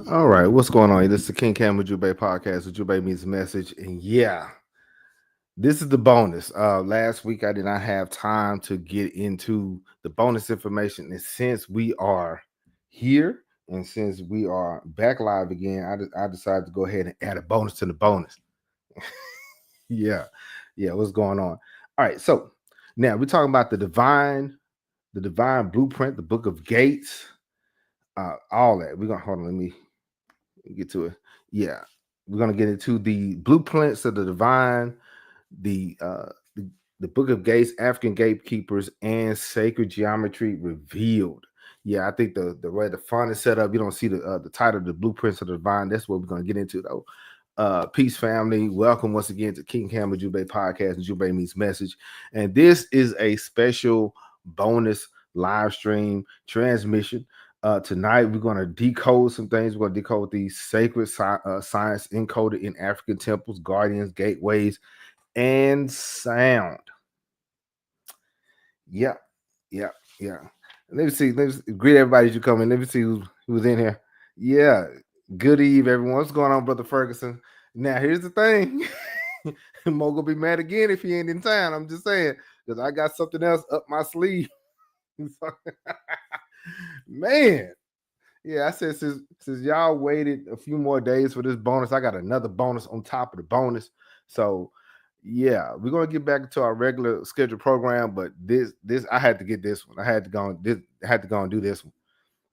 All right, what's going on? This is the King Cam Ujumbe Podcast. Ujumbe means message, and yeah, this is the bonus. Last week I did not have time to get into the bonus information, and since we are here and since we are back live again, I decided to go ahead and add a bonus to the bonus. yeah, yeah, what's going on? All right, so now we're talking about the divine blueprint, the Book of Gates, all that. We're gonna hold on. Let me get to it. Yeah, we're gonna get into the blueprints of the divine, the uh the, the Book of Gates, African gatekeepers, and sacred geometry revealed. Yeah, I think the way the font is set up, you don't see the title, the blueprints of the divine. That's what we're gonna get into though. Peace, family. Welcome once again to King Cam Ujumbe Podcast and Ujumbe Meets Message. And this is a special bonus live stream transmission. Tonight, we're going to decode some things. We're going to decode these sacred science encoded in African temples, guardians, gateways, and sound. Yeah, yeah, yeah. Let me see. Greet everybody as you come in. Let me see who's in here. Yeah. Good eve, everyone. What's going on, Brother Ferguson? Now, here's the thing. Mo gonna be mad again if he ain't in town. I'm just saying, because I got something else up my sleeve. Man. Yeah, I said since y'all waited a few more days for this bonus, I got another bonus on top of the bonus. So yeah, we're gonna get back to our regular scheduled program, but this I had to get this one. I had to go and do this one.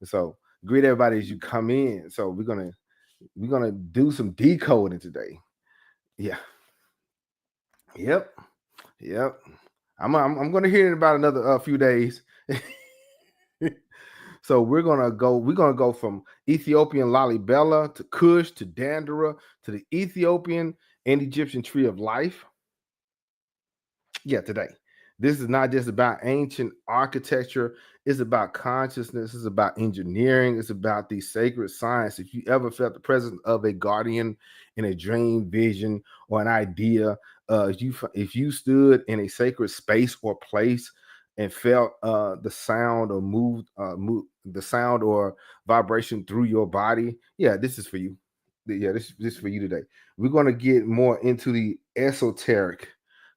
So greet everybody as you come in. So we're gonna do some decoding today. Yeah. Yep. Yep. I'm gonna hear in about another few days. So we're gonna go from Ethiopian Lalibela to Kush to Dandara to the Ethiopian and Egyptian tree of life. Yeah, today. This is not just about ancient architecture, it's about consciousness, it's about engineering, it's about the sacred science. If you ever felt the presence of a guardian in a dream, vision, or an idea, if you stood in a sacred space or place and felt the sound or moved the sound or vibration through your body, yeah, this is for you. Yeah, this is for you today. We're going to get more into the esoteric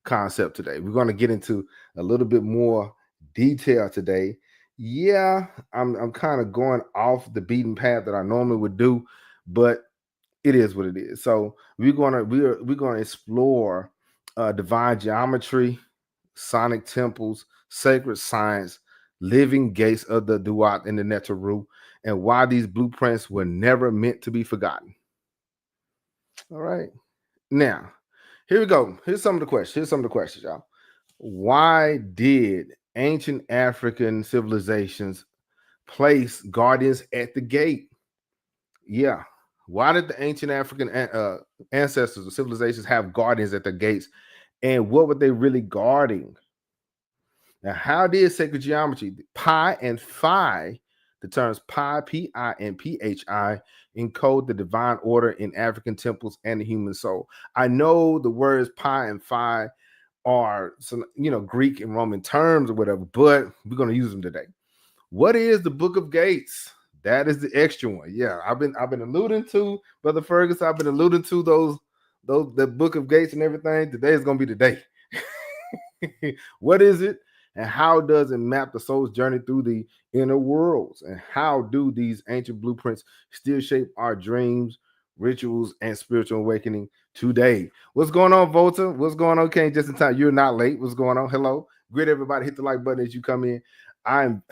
concept today. We're going to get into a little bit more detail today. Yeah, I'm kind of going off the beaten path that I normally would do, but it is what it is. So we're gonna explore divine geometry, sonic temples, sacred science, living gates of the Duat and the Netaru, and why these blueprints were never meant to be forgotten. All right. Now, here we go. Here's some of the questions, y'all. Why did ancient African civilizations place guardians at the gate? Yeah. Why did the ancient African ancestors or civilizations have guardians at the gates? And what were they really guarding? Now, how did sacred geometry, pi and phi, the terms pi, pi, and phi, encode the divine order in African temples and the human soul? I know the words pi and phi are some, Greek and Roman terms or whatever, but we're going to use them today. What is the Book of Gates? That is the extra one. Yeah, I've been alluding to Brother Fergus. I've been alluding to those the Book of Gates and everything. Today is going to be the day. What is it? And how does it map the soul's journey through the inner worlds? And how do these ancient blueprints still shape our dreams, rituals, and spiritual awakening today? What's going on, Volta? What's going on, Kane? Just in time. You're not late. What's going on? Hello. Greet everybody. Hit the like button as you come in. I'm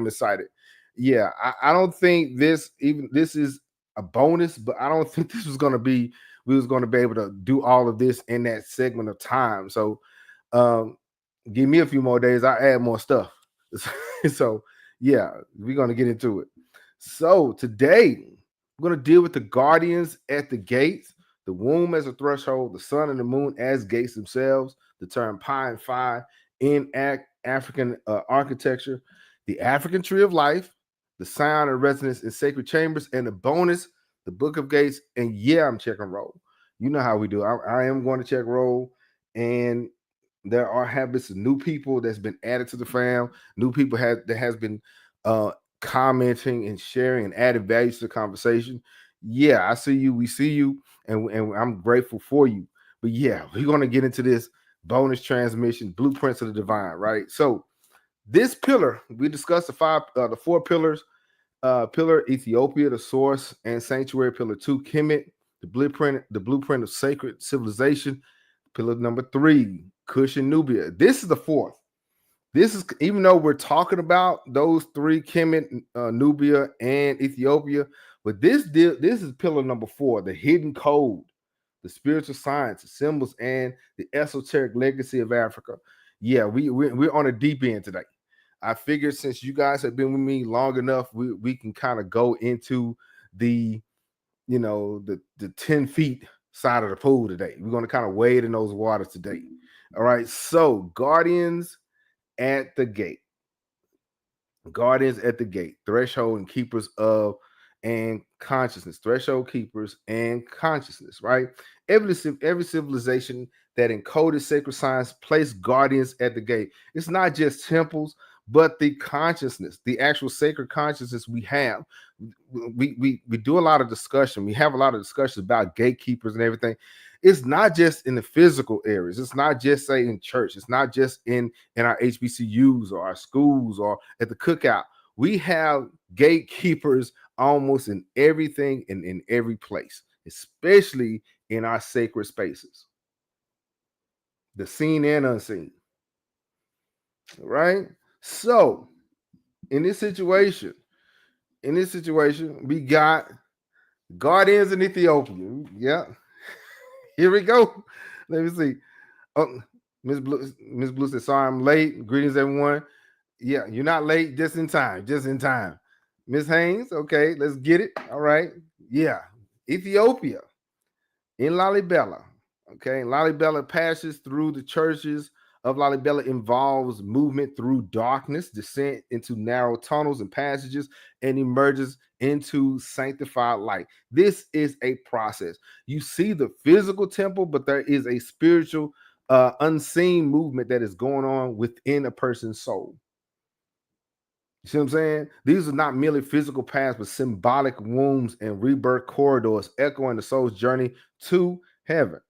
excited. Yeah, I don't think this is a bonus, but I don't think this was gonna be we was gonna be able to do all of this in that segment of time. So give me a few more days, I add more stuff. So yeah, we're gonna get into it. So today we're gonna deal with the guardians at the gates, the womb as a threshold, the sun and the moon as gates themselves, the term pi and phi in African architecture, the African tree of life, the sound and resonance in sacred chambers, and the bonus, the Book of Gates. And yeah, I'm checking roll. You know how we do. I am going to check roll, and there are habits of new people that's been added to the fam. New people that has been commenting and sharing and adding value to the conversation. Yeah, I see you. We see you, and I'm grateful for you. But yeah, we're gonna get into this bonus transmission, blueprints of the divine, right? So this pillar, we discussed the four pillars. Pillar Ethiopia, the source and sanctuary. Pillar 2, Kemet, the blueprint of sacred civilization. Pillar number 3, Kush and Nubia. This is the fourth. This is, even though we're talking about those three, Kemet, Nubia, and Ethiopia, but this is pillar number 4, the hidden code, the spiritual science, the symbols, and the esoteric legacy of Africa. Yeah, we're on a deep end today. I figured since you guys have been with me long enough, we can kind of go into the, the 10 feet side of the pool today. We're going to kind of wade in those waters today. All right. So guardians at the gate. Guardians at the gate, threshold and keepers of and consciousness, threshold keepers and consciousness, right? Every civilization that encoded sacred science placed guardians at the gate. It's not just temples, but the consciousness, the actual sacred consciousness we have. We do a lot of discussion. We have a lot of discussions about gatekeepers and everything. It's not just in the physical areas. It's not just, say, in church. It's not just in our HBCUs or our schools or at the cookout. We have gatekeepers almost in everything and in every place, especially in our sacred spaces, the seen and unseen. Right? So in this situation, we got guardians in Ethiopia. Yeah. Here we go. Let me see. Oh, Miss Blue said, sorry, I'm late. Greetings, everyone. Yeah, you're not late, just in time. Miss Haynes, okay, let's get it. All right. Yeah. Ethiopia in Lalibela. Okay. Lalibela passes through the churches of Lalibela, involves movement through darkness, descent into narrow tunnels and passages, and emerges into sanctified light. This is a process. You see the physical temple, but there is a spiritual, unseen movement that is going on within a person's soul. You see what I'm saying? These are not merely physical paths, but symbolic wombs and rebirth corridors echoing the soul's journey to heaven.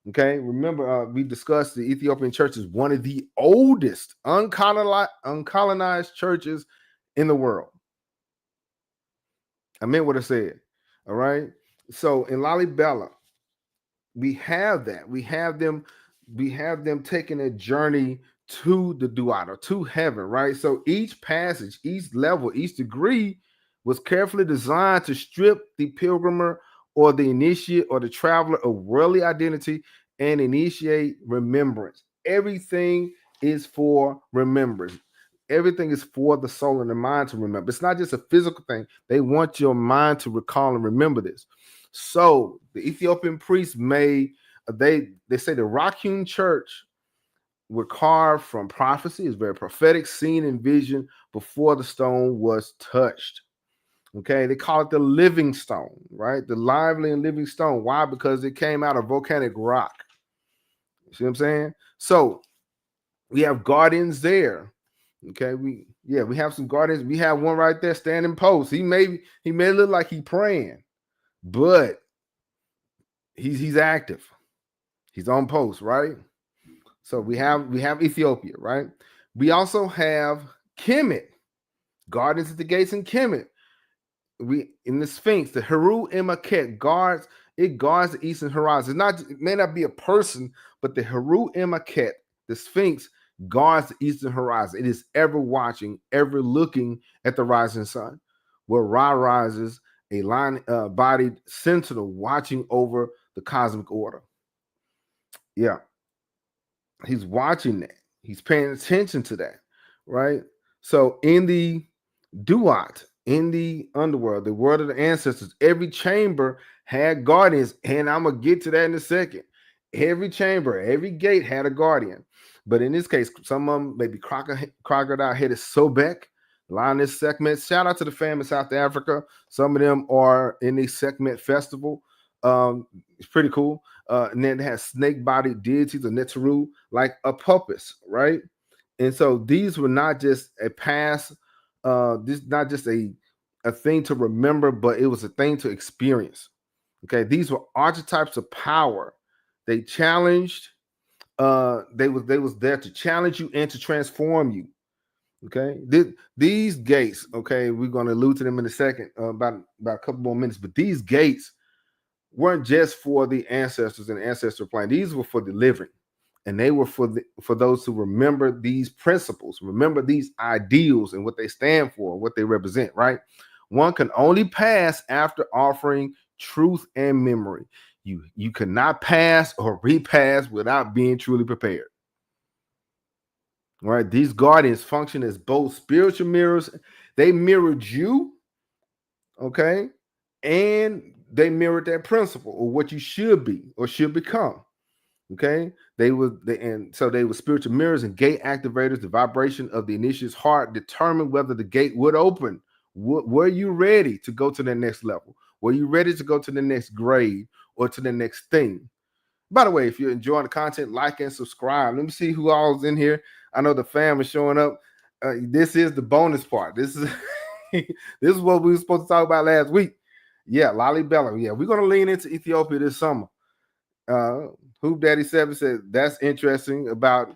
Okay, remember we discussed the Ethiopian church is one of the oldest uncolonized churches in the world. I meant what I said. All right. So in Lalibela, we have that. We have them taking a journey to the Duat, or to heaven, right? So each passage, each level, each degree was carefully designed to strip the pilgrimer or the initiate or the traveler of worldly identity and initiate remembrance. Everything is for remembrance. Everything is for the soul and the mind to remember. It's not just a physical thing. They want your mind to recall and remember this. So the Ethiopian priests they say the rock-hewn church were carved from prophecy. It's very prophetic, seen in vision before the stone was touched. Okay, they call it the living stone, right? The lively and living stone. Why? Because it came out of volcanic rock. You see what I'm saying? So we have guardians there. Okay, we have some guardians. We have one right there standing post. He may look like he's praying, but he's active. He's on post, right? So we have Ethiopia, right? We also have Kemet, guardians at the gates in Kemet. We in the Sphinx, the Heru Imaket guards the eastern horizon. It may not be a person, but the Heru Imaket, the Sphinx, guards the eastern horizon. It is ever watching, ever looking at the rising sun, where Ra rises, a lion-bodied sentinel watching over the cosmic order. Yeah, he's watching that. He's paying attention to that, right? So in the Duat, in the underworld, the world of the ancestors, every chamber had guardians, and I'm gonna get to that in a second. Every chamber, every gate had a guardian, but in this case, some of them maybe crocodile-headed Sobek, lioness Sekhmet. Shout out to the fam in South Africa. Some of them are in the Sekhmet festival. It's pretty cool. And then it has snake-bodied deities, a Neteru, like a Apupus, right? And so these were not just a pass this is not just a thing to remember, but it was a thing to experience. Okay, these were archetypes of power. They challenged. They was there to challenge you and to transform you. Okay, these gates. Okay, we're going to allude to them in a second, about a couple more minutes. But these gates weren't just for the ancestors and ancestor plane. These were for the living, and they were for those who remember these principles, remember these ideals and what they stand for, what they represent. Right? One can only pass after offering truth and memory. You cannot pass or repass without being truly prepared. Right? These guardians function as both spiritual mirrors. They mirrored you, okay, and they mirrored that principle or what you should be or should become. Okay, and so they were spiritual mirrors and gate activators. The vibration of the initiate's heart determined whether the gate would open. Were you ready to go to the next level? Were you ready to go to the next grade or to the next thing? By the way, if you're enjoying the content, like and subscribe. Let me see who all's in here. I know the fam is showing up. This is the bonus part. This is this is what we were supposed to talk about last week. Yeah, Lalibela. Yeah, we're gonna lean into Ethiopia this summer. Hoop Daddy 7 said that's interesting about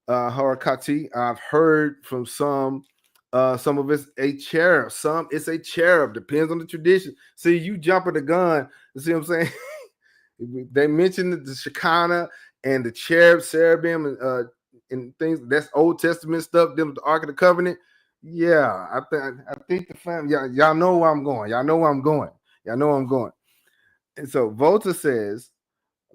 Harakati. I've heard from some of it's a cherub. Some it's a cherub. Depends on the tradition. See, you jumping the gun. You see what I'm saying? They mentioned the Shekinah and the cherubim and things. That's Old Testament stuff. Them the Ark of the Covenant. Yeah, I think the family. Y'all know where I'm going. Y'all know where I'm going. Y'all know where I'm going. And so Volta says,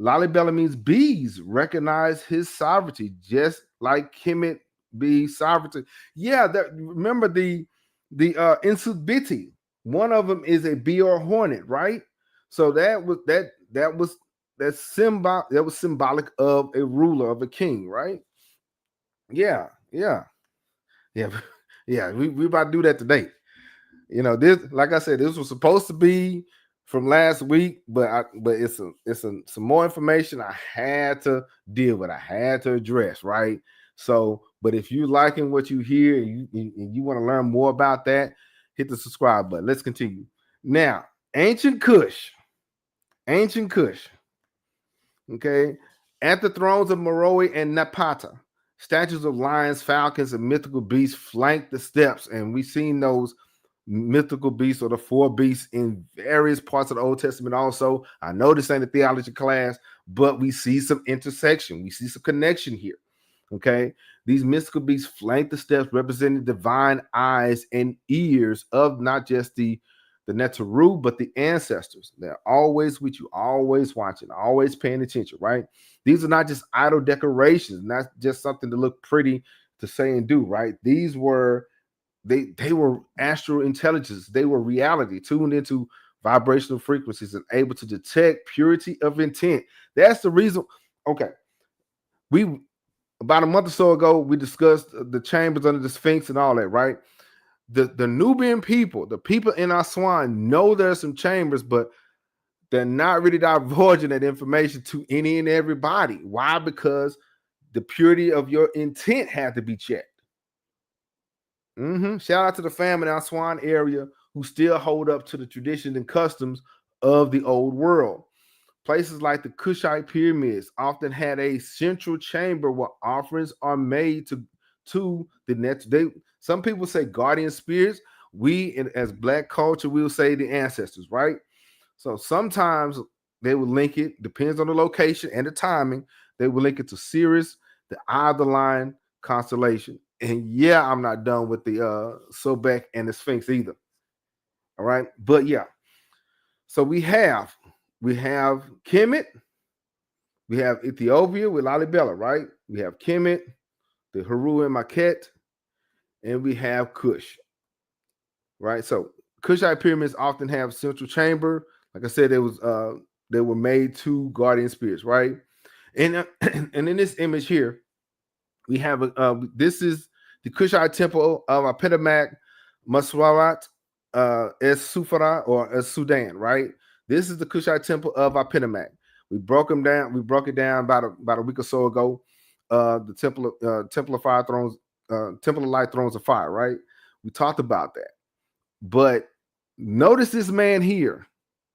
Lalibela means bees recognize his sovereignty, just like Kemet bees sovereignty. Yeah, remember the Insubiti. One of them is a bee or hornet, right? So that was symbolic of a ruler, of a king, right? Yeah. We about to do that today. You know, this, like I said, this was supposed to be from last week, but it's some more information I had to deal with. I had to address, right? So, but if you liking what you hear and you want to learn more about that, hit the subscribe button. Let's continue. Now, ancient Kush. Okay, at the thrones of Meroe and Napata, statues of lions, falcons, and mythical beasts flank the steps, and we've seen those mythical beasts or the four beasts in various parts of the Old Testament. Also, I know this ain't a theology class, but we see some intersection. We see some connection here. Okay, these mystical beasts flank the steps, representing divine eyes and ears of not just the Netaru, but the ancestors. They're always with you, always watching, always paying attention, right? These are not just idle decorations, not just something to look pretty to say and do, right? These were they were astral intelligence. They were reality, tuned into vibrational frequencies and able to detect purity of intent. That's the reason. Okay, we about a month or so ago, we discussed the chambers under the Sphinx and all that, right? The Nubian people, the people in Aswan know there's some chambers, but they're not really divulging that information to any and everybody. Why? Because the purity of your intent had to be checked. Shout out to the fam in Aswan area who still hold up to the traditions and customs of the old world. Places like the Kushite pyramids often had a central chamber where offerings are made to the next. Some people say guardian spirits. As Black culture, we'll say the ancestors, right? So sometimes they will link it, depends on the location and the timing. They will link it to Sirius, the Eye of the Lion constellation. And yeah, I'm not done with the Sobek and the Sphinx either. All right, but yeah. So we have Kemet, we have Ethiopia with Lalibela, right? We have Kemet, the Heru and Maquette, and we have Kush, right? So Kushite pyramids often have central chamber. Like I said, they were made to guardian spirits, right? And and in this image here, we have this is the Kushite temple of Apetamak Maswarat Es Sufara or Es Sudan, right? This is the Kushite temple of Apetamak. We broke them down. We broke it down about a week or so ago. The temple of fire thrones, temple of light thrones of fire, right? We talked about that. But notice this man here.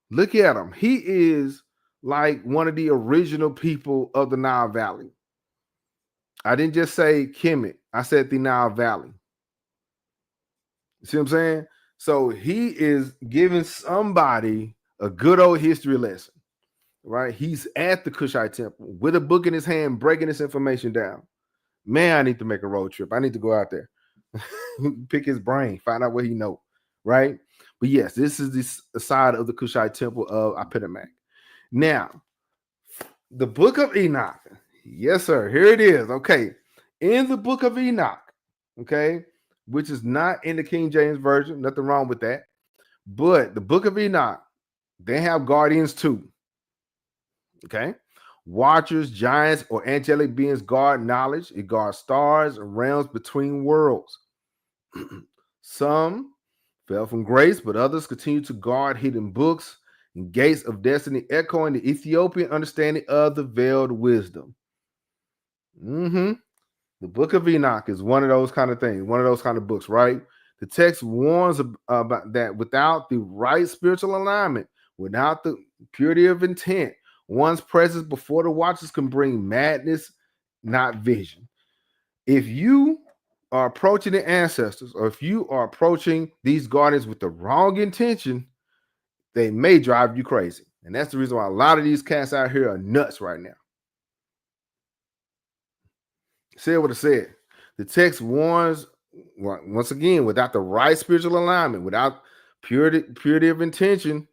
Look at him. He is like one of the original people of the Nile Valley. I didn't just say Kemet. I said the Nile Valley. See what I'm saying? So he is giving somebody a good old history lesson, right? He's at the Kushite temple with a book in his hand, breaking this information down. Man, I need to make a road trip. I need to go out there, pick his brain, find out what he knows, right? But yes, this is the side of the Kushite temple of Apetamak. Now, the book of Enoch. Yes, sir. Here it is. Okay. In the book of Enoch, okay, which is not in the King James Version. Nothing wrong with that. But the book of Enoch, they have guardians too. Okay. Watchers, giants, or angelic beings guard knowledge. It guards stars and realms between worlds. Some fell from grace, but others continue to guard hidden books and gates of destiny, echoing the Ethiopian understanding of the veiled wisdom. The book of Enoch is one of those kind of things, one of those kind of books, right? The text warns about that without the right spiritual alignment, without the purity of intent, one's presence before the watchers can bring madness, not vision. If you are approaching the ancestors, or if you are approaching these guardians with the wrong intention, they may drive you crazy. And that's the reason why a lot of these cats out here are nuts right now. Said what it said. The text warns, once again, without the right spiritual alignment, without purity of intention,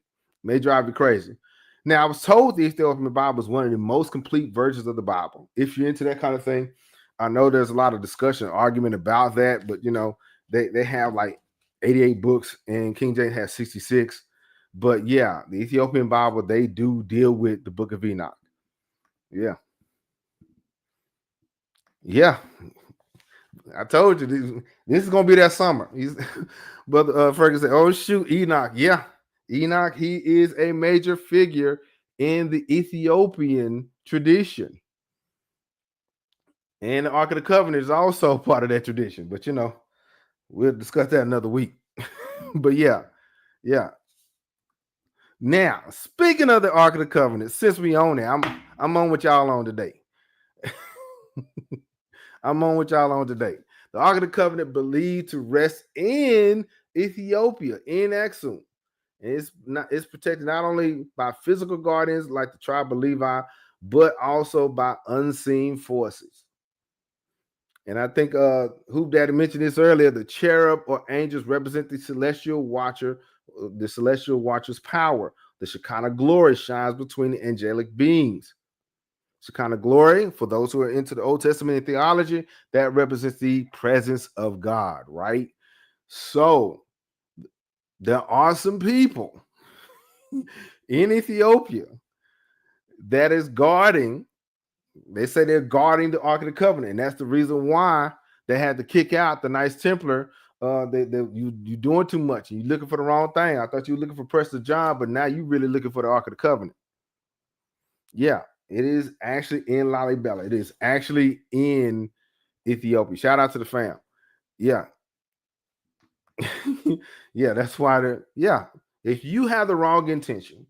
may drive you crazy. Now, I was told the Ethiopian Bible is one of the most complete versions of the Bible. If you're into that kind of thing, I know there's a lot of discussion, argument about that, but you know, they have like 88 books and King James has 66. But yeah, the Ethiopian Bible, they do deal with the book of Enoch. Yeah. Yeah. I told you this is gonna be that summer. Brother Ferguson said, "Oh shoot, Enoch, yeah, Enoch. He is a major figure in the Ethiopian tradition, and the Ark of the Covenant is also part of that tradition. But you know, we'll discuss that another week. But yeah. Now, speaking of the Ark of the Covenant, since we own it, I'm on with y'all on today. I'm on with y'all on today. The Ark of the Covenant believed to rest in Ethiopia, in Axum. It's protected not only by physical guardians like the tribe of Levi, but also by unseen forces. And I think Hoop Daddy mentioned this earlier. The cherub or angels represent the celestial watcher, the celestial watcher's power. The Shekinah glory shines between the angelic beings. Shekinah glory, for those who are into the Old Testament and theology, that represents the presence of God, right? So there are some people in Ethiopia that is guarding. They say they're guarding the Ark of the Covenant, and that's the reason why they had to kick out the Knights Templar. You doing too much. You looking for the wrong thing. I thought you were looking for Prester John, but now you really looking for the Ark of the Covenant. Yeah. It is actually in Lalibela. It is actually in Ethiopia. Shout out to the fam. Yeah. Yeah, that's why if you have the wrong intention,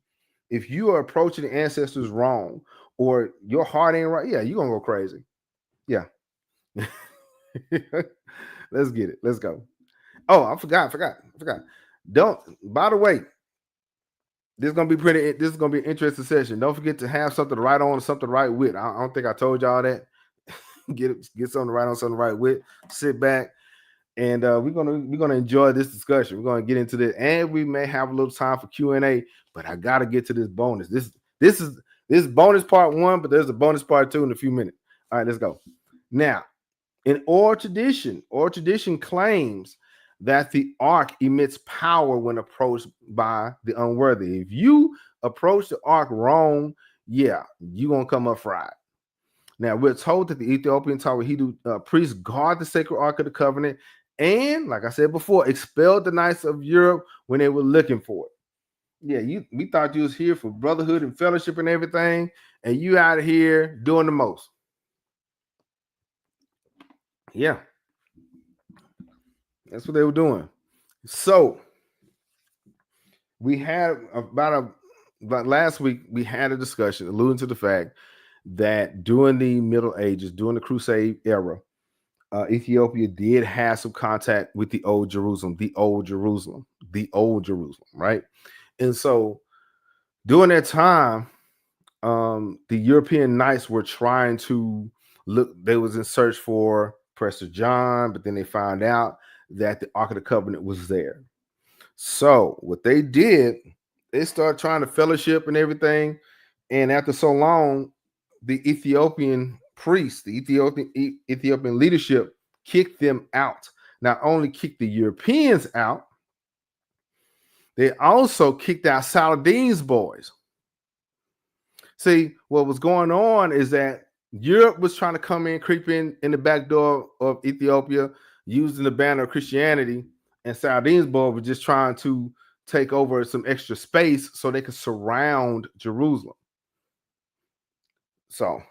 if you are approaching the ancestors wrong, or your heart ain't right, yeah, you're gonna go crazy. Yeah. Let's get it. Let's go. Oh, I forgot. By the way, this is gonna be an interesting session. Don't forget to have something to write on, something to write with. I don't think I told y'all that. get something to write on, something to write with. Sit back, and we're gonna enjoy this discussion. We're gonna get into this, and we may have a little time for Q&A. But I gotta get to this bonus. This is bonus part 1, but there's a bonus part 2 in a few minutes. All right, let's go. Now, in oral tradition claims that the ark emits power when approached by the unworthy. If you approach the ark wrong, yeah, you're going to come up fried. Now, we're told that the Ethiopian Tawahedo priests guard the sacred Ark of the Covenant and, like I said before, expelled the Knights of Europe when they were looking for it. Yeah, we thought you was here for brotherhood and fellowship and everything, and you out of here doing the most. Yeah. That's what they were doing. So we had about last week we had a discussion alluding to the fact that during the Middle Ages, during the Crusade era, Ethiopia did have some contact with the old Jerusalem, right? And so during that time, the European knights were trying to look. They was in search for Prester John, but then they found out that the Ark of the Covenant was there. So what they did, they started trying to fellowship and everything. And after so long, the Ethiopian priests, the Ethiopian leadership kicked them out. Not only kicked the Europeans out, they also kicked out Saladin's boys. See, what was going on is that Europe was trying to come in, creep in the back door of Ethiopia, using the banner of Christianity, and Saladin's boys were just trying to take over some extra space so they could surround Jerusalem. So,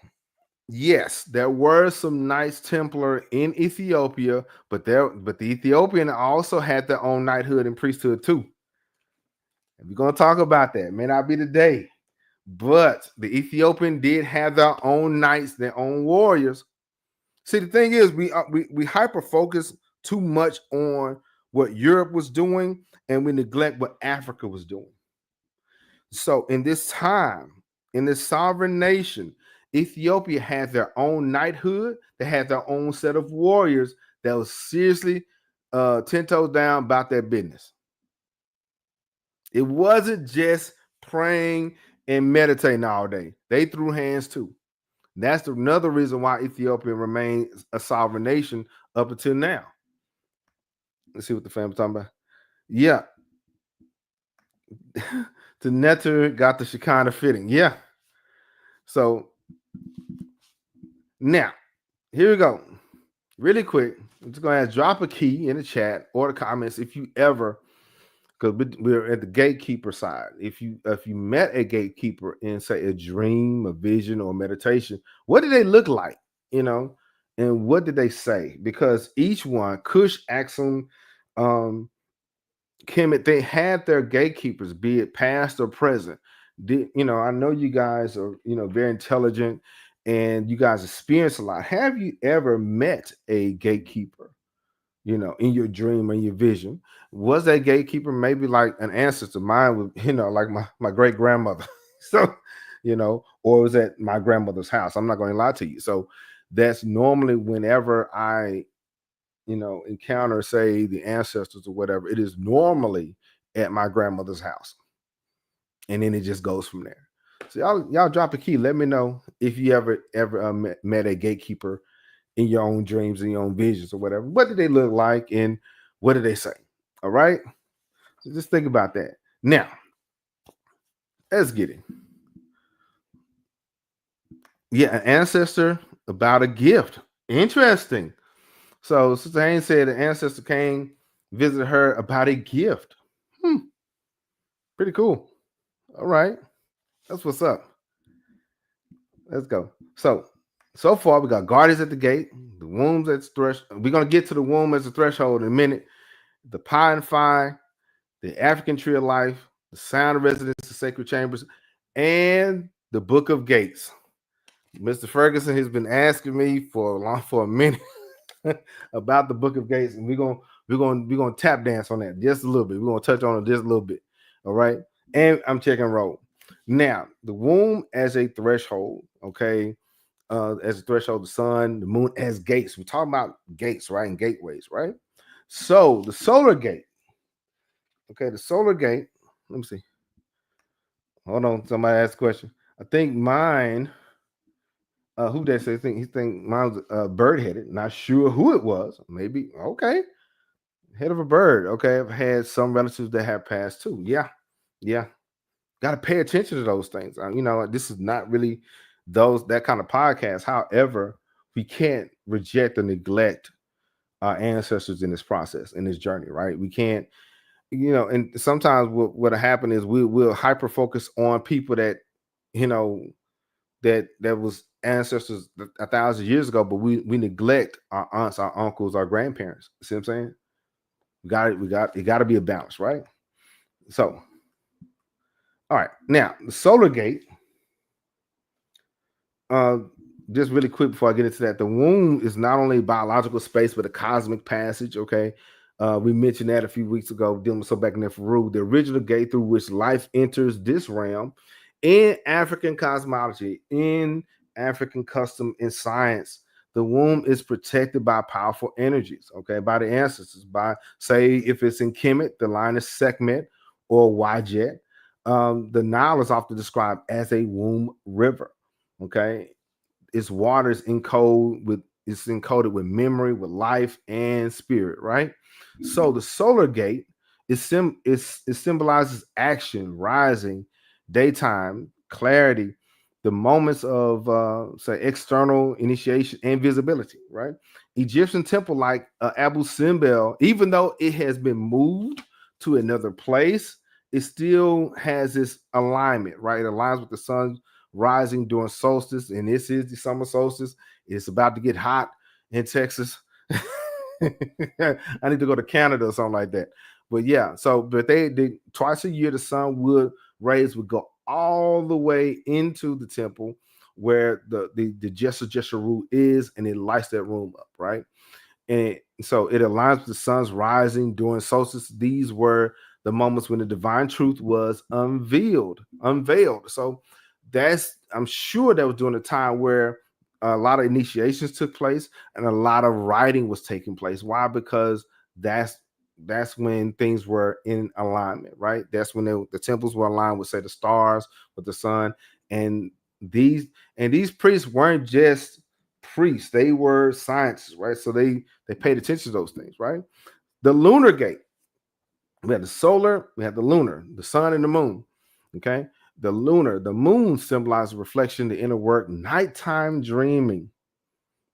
yes, there were some Knights Templar in Ethiopia, but the Ethiopian also had their own knighthood and priesthood too. And we're going to talk about that. It may not be today, but the Ethiopian did have their own knights, their own warriors. See, the thing is, we hyper focus too much on what Europe was doing, and we neglect what Africa was doing. So in this time, in this sovereign nation, Ethiopia had their own knighthood. They had their own set of warriors that was seriously 10 toes down about their business. It wasn't just praying and meditating all day. They threw hands too. That's another reason why Ethiopia remains a sovereign nation up until now. Let's see what the family's talking about. Yeah. The Netter got the Shekinah fitting. Yeah. So now, here we go. Really quick. I'm just going to drop a key in the chat or the comments if you ever, because we're at the gatekeeper side. If you met a gatekeeper in, say, a dream, a vision, or meditation, what did they look like? And what did they say? Because each one, Cush, Axum, Kemet, they had their gatekeepers, be it past or present. I know you guys are, very intelligent and you guys experience a lot. Have you ever met a gatekeeper, in your dream or your vision? Was that gatekeeper maybe like an ancestor? Mine was, like my great grandmother. So, or was at my grandmother's house. I'm not going to lie to you. So that's normally whenever I encounter, say, the ancestors or whatever, it is normally at my grandmother's house. And then it just goes from there. So y'all drop a key. Let me know if you ever met a gatekeeper in your own dreams and your own visions or whatever. What did they look like and what did they say? All right. So just think about that. Now, let's get it. Yeah, an ancestor about a gift. Interesting. So Sister Haynes said an ancestor came, visited her about a gift. Pretty cool. All right. That's what's up. Let's go. So far, we got guardians at the gate, the wombs at the threshold. We're going to get to the womb as a threshold in a minute. The pie and fire, the African tree of life, the sound of residence, the sacred chambers, and the book of gates. Mr. Ferguson has been asking me for a minute about the book of gates, and we're gonna tap dance on that just a little bit. We're gonna touch on it just a little bit. All right. And I'm checking roll. Now, the womb as a threshold, okay, as a threshold, the sun, the moon as gates. We're talking about gates, right? And gateways, right? So the solar gate, okay, the solar gate. Let me see. Hold on, somebody asked a question. I think mine. Who they say? He think mine was bird headed. Not sure who it was. Maybe okay. Head of a bird. Okay, I've had some relatives that have passed too. Yeah. Got to pay attention to those things. This is not really that kind of podcast. However, we can't reject or neglect our ancestors in this process, in this journey, right? We can't, and sometimes what'll happen is we'll hyper focus on people that, that was ancestors 1,000 years ago, but we neglect our aunts, our uncles, our grandparents. See what I'm saying? It got to be a balance, right? So, all right. Now, the solar gate. Just really quick before I get into that, the womb is not only a biological space but a cosmic passage. Okay, we mentioned that a few weeks ago, dealing with so back in there for the original gate through which life enters this realm. In African cosmology, in African custom, in science, the womb is protected by powerful energies. Okay, by the ancestors. By, say, if it's in Kemet, the line is Sekhmet or Wajet. The Nile is often described as a womb river. Okay, its water is encoded with memory, with life and spirit, right? So the solar gate it symbolizes action, rising, daytime, clarity, the moments of say external initiation and visibility, right? Egyptian temple like Abu Simbel, even though it has been moved to another place, it still has this alignment, right? It aligns with the sun rising during solstice, and this is the summer solstice. It's about to get hot in Texas. I need to go to Canada or something like that. But yeah, so but they twice a year the sun rays would go all the way into the temple where the Jesharu is, and it lights that room up, right? And so it aligns with the sun's rising during solstice. These were the moments when the divine truth was unveiled. So I'm sure that was during a time where a lot of initiations took place and a lot of writing was taking place. Why? Because that's when things were in alignment, right? That's when the temples were aligned with, say, the stars, with the sun, and these priests weren't just priests; they were scientists, right? So they paid attention to those things, right? The lunar gate. We had the solar, we had the lunar, the sun and the moon. Okay. The moon symbolizes reflection, the inner work, nighttime dreaming,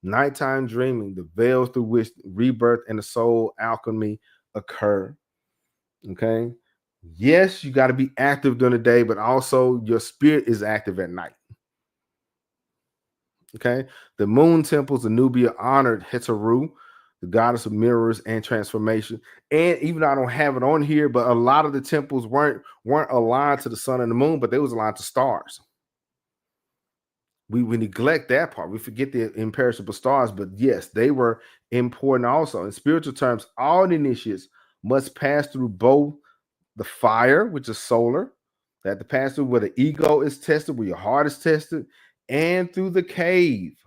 the veil through which rebirth and the soul alchemy occur. Okay. Yes, you got to be active during the day, but also your spirit is active at night. Okay. The moon temples in Nubia honored Heteru, the goddess of mirrors and transformation. And even though I don't have it on here, but a lot of the temples weren't aligned to the sun and the moon, but they was aligned to stars. We neglect that part. We forget the imperishable stars, but yes, they were important also. In spiritual terms, all the initiates must pass through both the fire, which is solar, that to pass through where the ego is tested, where your heart is tested, and through the cave,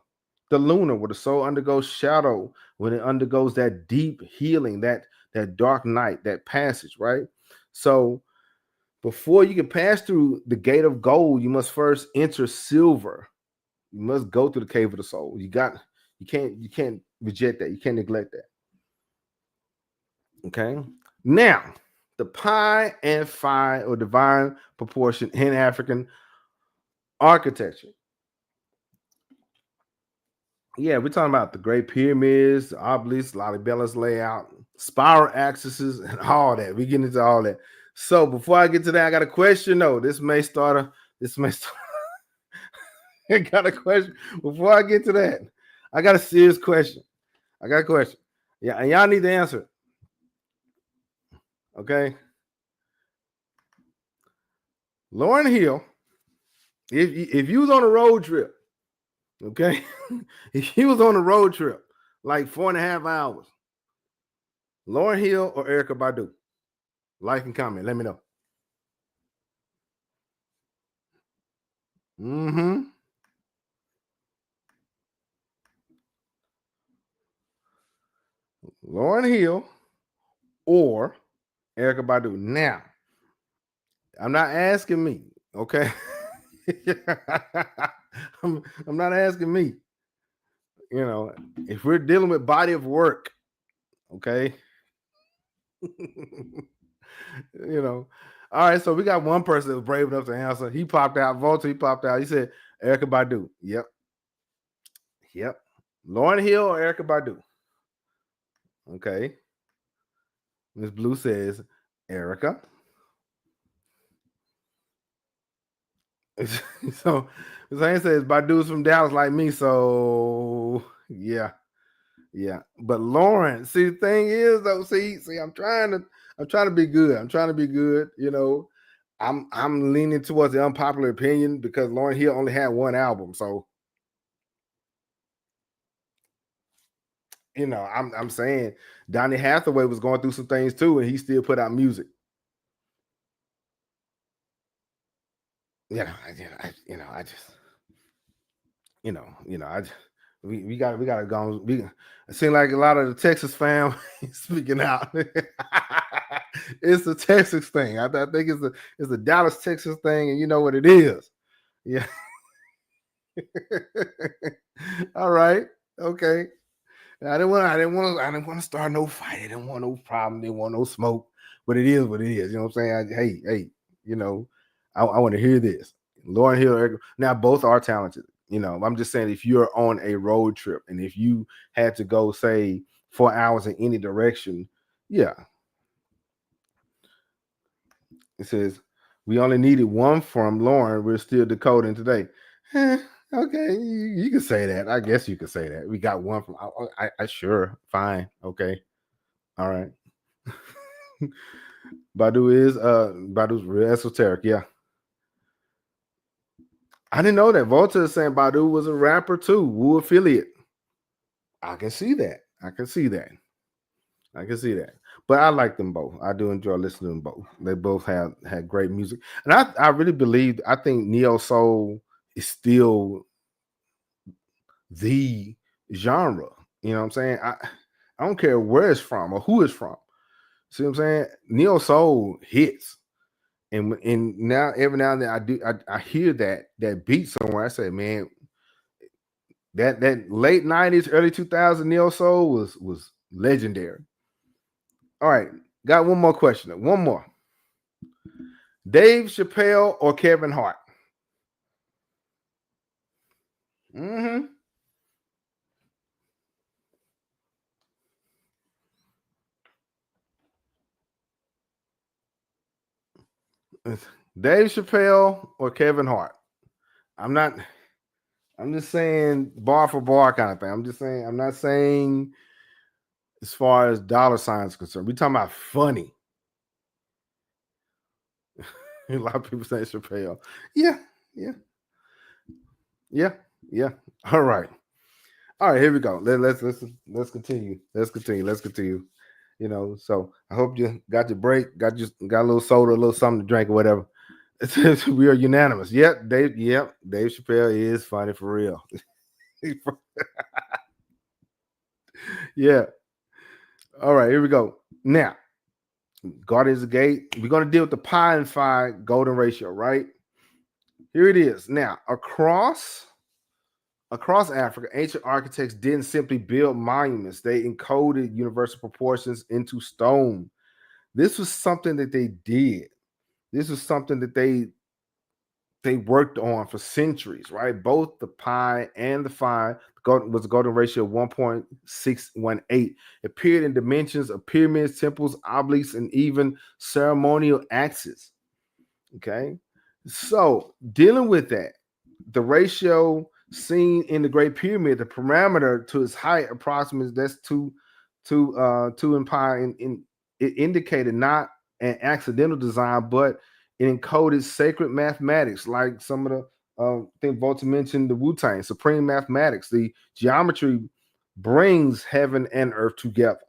the lunar, where the soul undergoes shadow, when it undergoes that deep healing, that dark night, that passage, right? So before you can pass through the gate of gold, you must first enter silver. You must go through the cave of the soul. You can't reject that. You can't neglect that. Okay. Now, the pi and phi, or divine proportion in African architecture. Yeah, we're talking about the Great Pyramids, the obelisks, Lalibela's layout, spiral axes, and all that. We get into all that. So before I get to that, I got a question. No, this may start. I got a question. Before I get to that, I got a serious question. Yeah, and y'all need to answer it. Okay. Lauryn Hill, if you was on a road trip, okay, if he was on a road trip, like 4.5 hours, Lauryn Hill or Erykah Badu? Like and comment. Let me know. Lauryn Hill or Erykah Badu. Now, I'm not asking me, okay? I'm not asking me. You know, if we're dealing with body of work, okay? You know. All right, so we got one person that was brave enough to answer. He popped out. Volta, he popped out. He said Erykah Badu. Yep. Lauryn Hill or Erykah Badu? Okay. Miss Blue says Erykah. So Zane says Badu's from Dallas like me. So yeah. Yeah. But Lauren, see, the thing is though, see, I'm trying to be good. I'm trying to be good, you know. I'm leaning towards the unpopular opinion because Lauren Hill only had one album. So, you know, I'm saying Donny Hathaway was going through some things too, and he still put out music. I just, I just, we gotta go. It seems like a lot of the Texas fam speaking out. It's a Texas thing. I think it's a Dallas, Texas thing, and you know what it is. Yeah. All right. Okay. I didn't want to start no fight. I didn't want no problem. Didn't want no smoke. But it is what it is. You know what I'm saying? Hey, you know, I want to hear this. Lauren Hill, now both are talented. You know, I'm just saying if you're on a road trip and if you had to go, say, 4 hours in any direction, yeah. It says we only needed one from Lauren. We're still decoding today. Okay, you can say that. I guess you could say that. We got one from. I sure, fine, okay, all right. Badu's real esoteric. Yeah, I didn't know that. Volta is saying Badu was a rapper too, Wu affiliate. I can see that. I can see that. But I like them both. I do enjoy listening to them both. They both had great music, and I really believe. I think neo soul is still the genre. You know what I'm saying? I don't care where it's from or who it's from. See what I'm saying? Neo soul hits. And now every now and then I hear that beat somewhere. I say, man, that late 90s, early 2000s neo soul was legendary. All right, got one more question. One more. Dave Chappelle or Kevin Hart? Mm-hmm. Dave Chappelle or Kevin Hart? I'm just saying bar for bar kind of thing. I'm not saying as far as dollar signs concerned. We're talking about funny. A lot of people say Chappelle. Yeah, yeah, yeah, yeah. All right. All right, here we go. Let's continue. Let's continue. You know, so I hope you got your break, got a little soda, a little something to drink or whatever. It says we are unanimous. Yep, Dave Chappelle is funny for real. Yeah. All right, here we go. Now, Guardians of the Gate. We're gonna deal with the pi and phi golden ratio, right? Here it is. Now, across Africa, ancient architects didn't simply build monuments, they encoded universal proportions into stone. This was something that they did. This was something that they worked on for centuries, right? Both the pi and the phi was a golden ratio of 1.618. It appeared in dimensions of pyramids, temples, obelisks, and even ceremonial axes. Okay. So dealing with that, the ratio seen in the Great Pyramid, the parameter to its height approximately that's two in pi, in it indicated not an accidental design, but it encoded sacred mathematics, like some of the I think Volta mentioned the Wu-Tang, supreme mathematics. The geometry brings heaven and earth together.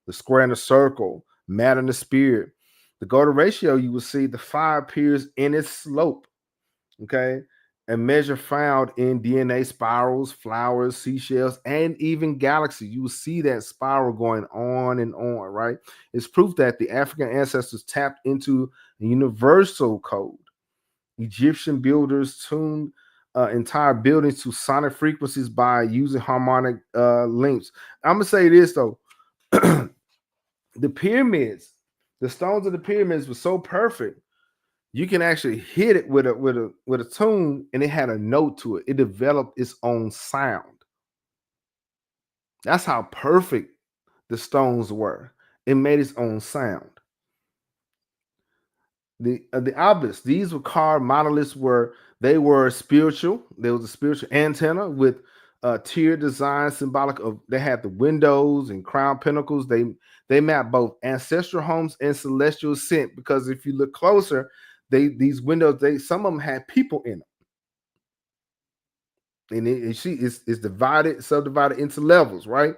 The square and the circle, matter and the spirit. The golden ratio, you will see the phi appears in its slope. Okay. A measure found in DNA spirals, flowers, seashells, and even galaxies. You will see that spiral going on and on, right? It's proof that the African ancestors tapped into a universal code. Egyptian builders tuned entire buildings to sonic frequencies by using harmonic links. I'm gonna say this though. The pyramids, the stones of the pyramids were so perfect you can actually hit it with a tune and it had a note to it. It developed its own sound. That's how perfect the stones were. It made its own sound. The obelisks, these were carved monoliths where they were spiritual. There was a spiritual antenna with tier design symbolic of they had the windows and crown pinnacles. They map both ancestral homes and celestial ascent, because if you look closer, these windows, some of them had people in them. And it's divided, subdivided into levels, right?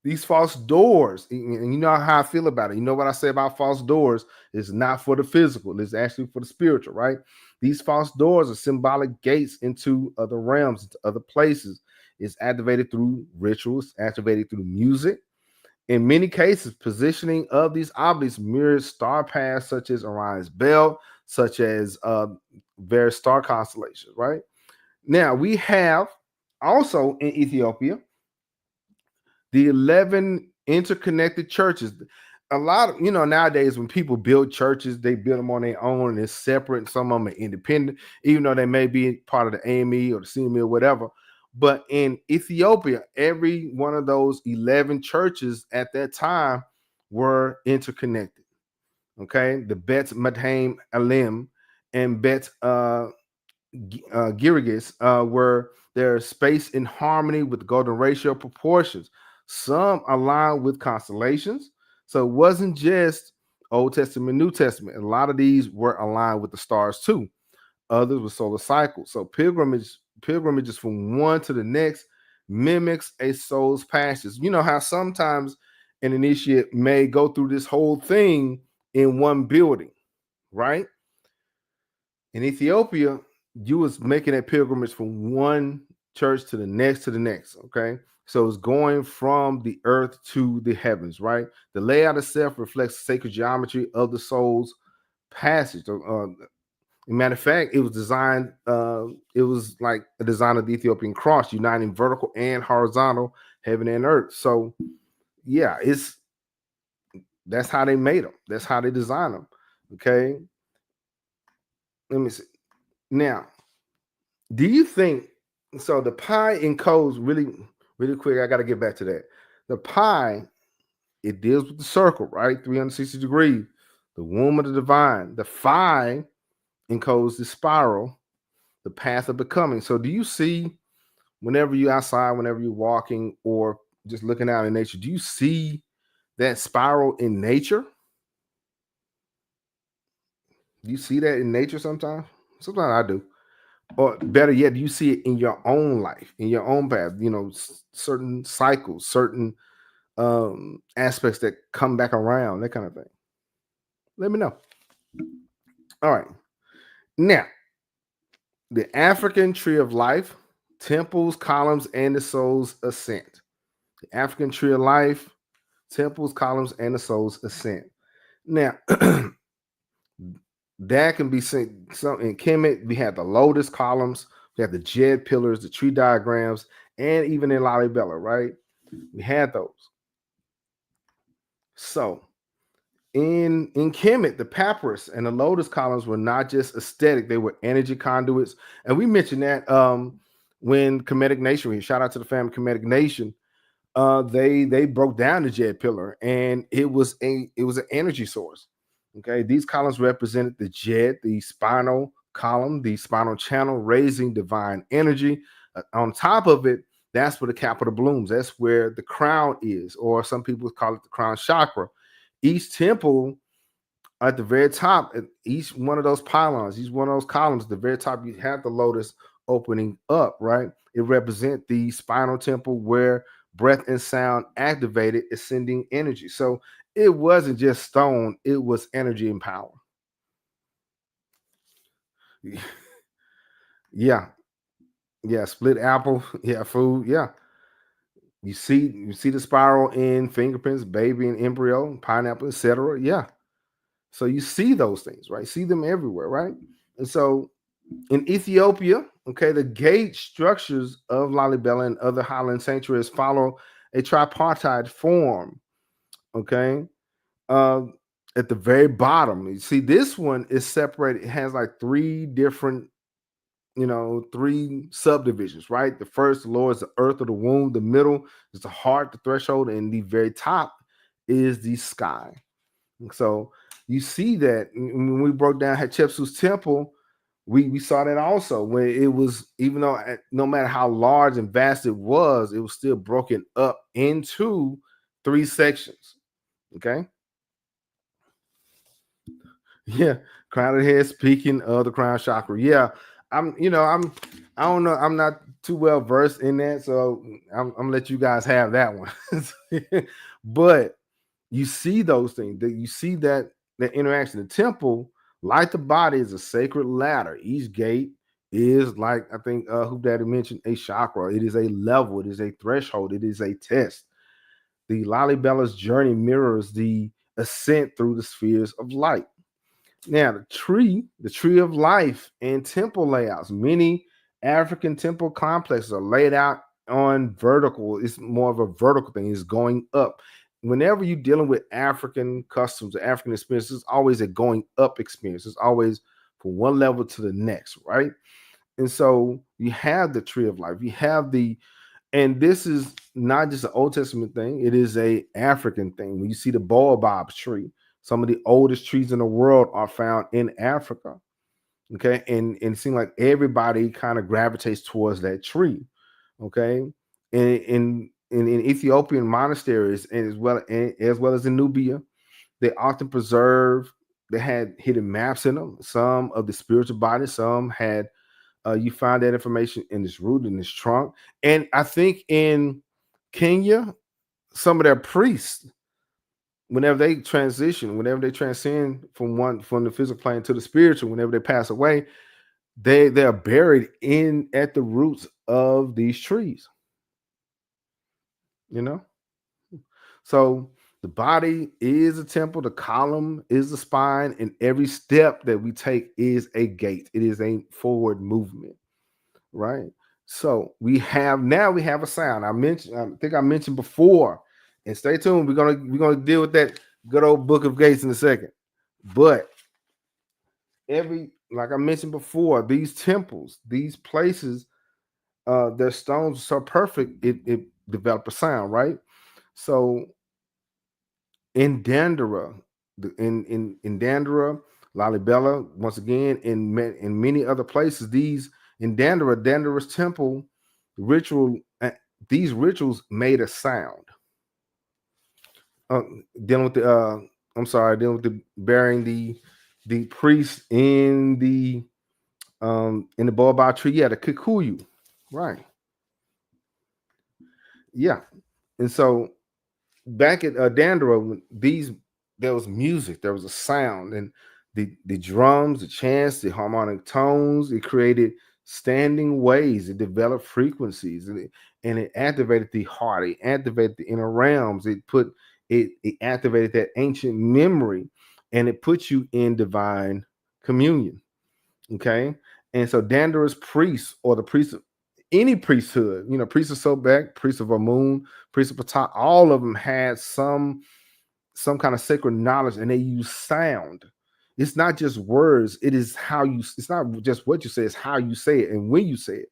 These false doors, and you know how I feel about it. You know what I say about false doors is not for the physical, it's actually for the spiritual, right? These false doors are symbolic gates into other realms, into other places. It's activated through rituals, activated through music. In many cases, positioning of these obelisks mirrors star paths such as Orion's belt, such as various star constellations, right? Now, we have also in Ethiopia the 11 interconnected churches. A lot of, nowadays when people build churches, they build them on their own and it's separate. And some of them are independent, even though they may be part of the AME or the CME or whatever. But in Ethiopia, every one of those 11 churches at that time were interconnected. Okay. The Bet Madhaim Alim and Bet Girigis were their space in harmony with the golden ratio proportions. Some align with constellations. So it wasn't just Old Testament, New Testament. A lot of these were aligned with the stars too. Others with solar cycles. So pilgrimages from one to the next mimics a soul's passage. You know how sometimes an initiate may go through this whole thing in one building, right? In Ethiopia, you was making that pilgrimage from one church to the next, okay? So it's going from the earth to the heavens, right? The layout itself reflects the sacred geometry of the soul's passage. Matter of fact, it was designed, it was like a design of the Ethiopian cross, uniting vertical and horizontal, heaven and earth. So yeah, that's how they made them. That's how they designed them. Okay. Let me see. Now, do you think so? The pi encodes really quick. I got to get back to that. The pi, it deals with the circle, right? 360 degrees, the womb of the divine. The phi encodes the spiral, the path of becoming. So, do you see whenever you're outside, whenever you're walking, or just looking out in nature, do you see that spiral in nature? Do you see that in nature sometimes? Sometimes I do. Or better yet, you see it in your own life, in your own path, certain cycles, certain aspects that come back around, that kind of thing. Let me know. All right. Now, the African tree of life, temples, columns, and the soul's ascent. The African tree of life, temples, columns, and the soul's ascent. Now, that can be seen. So in Kemet, we have the lotus columns, we have the jed pillars, the tree diagrams, and even in Lalibela, right? We had those. So in Kemet, the papyrus and the lotus columns were not just aesthetic, they were energy conduits. And we mentioned that when Kemetic Nation, shout out to the family Kemetic Nation, they broke down the jed pillar, and it was an energy source. Okay, these columns represented the jed, the spinal column, the spinal channel, raising divine energy. On top of it, that's where the capital blooms. That's where the crown is, or some people call it the crown chakra. Each temple at the very top, at each one of those pylons, each one of those columns, at the very top, you have the lotus opening up, right? It represents the spinal temple where breath and sound activated ascending energy. So it wasn't just stone, it was energy and power. Yeah. Yeah. Split apple. Yeah. Food. Yeah. You see the spiral in fingerprints, baby and embryo, pineapple, etc. Yeah. So you see those things, right? See them everywhere, right? And so in Ethiopia, okay, the gate structures of Lalibela and other highland sanctuaries follow a tripartite form. Okay. At the very bottom, you see this one is separated. It has like three different, three subdivisions, right? The first, the lower is the earth or the womb. The middle is the heart, the threshold, and the very top is the sky. And so you see that when we broke down Hatshepsut's temple, We saw that also when it was, even though no matter how large and vast it was still broken up into 3 sections. Okay. Yeah, crown of the head. Speaking of the crown chakra, yeah, I don't know, I'm not too well versed in that, so I'm gonna let you guys have that one. But you see those things, that you see that interaction. The temple, like the body, is a sacred ladder. Each gate is, like I think who daddy mentioned, a chakra. It is a level. It is a threshold. It is a test. The Lalibela's journey mirrors the ascent through the spheres of light. Now, the tree of life, and temple layouts. Many African temple complexes are laid out on vertical. It's more of a vertical thing. It's going up. Whenever you're dealing with African customs, African experiences, it's always a going up experience. It's always from one level to the next, right? And so you have the tree of life. You have and this is not just an Old Testament thing, it is a African thing. When you see the baobab tree, some of the oldest trees in the world are found in Africa. Okay. And it seems like everybody kind of gravitates towards that tree. Okay. And in Ethiopian monasteries, and as well as in Nubia, they often they had hidden maps in them, some of the spiritual bodies, some had you find that information in this root, in this trunk. And I think in Kenya, some of their priests, whenever they transcend from the physical plane to the spiritual, whenever they pass away, they're buried at the roots of these trees. You know? So the body is a temple, the column is the spine, and every step that we take is a gate. It is a forward movement, right? So we have a sound. I think I mentioned before, and stay tuned. We're gonna deal with that good old book of gates in a second. But like I mentioned before, these temples, these places, their stones are so perfect, it developed a sound, right? So in Dandara, in Dandara, Lalibela, once again, in many other places, Dandara's temple ritual, these rituals made a sound. Dealing with the burying the priest in the baobab tree, yeah, the Kikuyu, right? Yeah, and so back at Dandara, there was music, there was a sound, and the drums, the chants, the harmonic tones, it created standing waves, it developed frequencies, and it activated the heart, it activated the inner realms, it activated that ancient memory, and it put you in divine communion. Okay, and so Dandara's priests, or the priests, any priesthood, priest of Sobek, priest of Amun, priest of Ptah, all of them had some kind of sacred knowledge, and they use sound. It's not just words, it's not just what you say, it's how you say it and when you say it.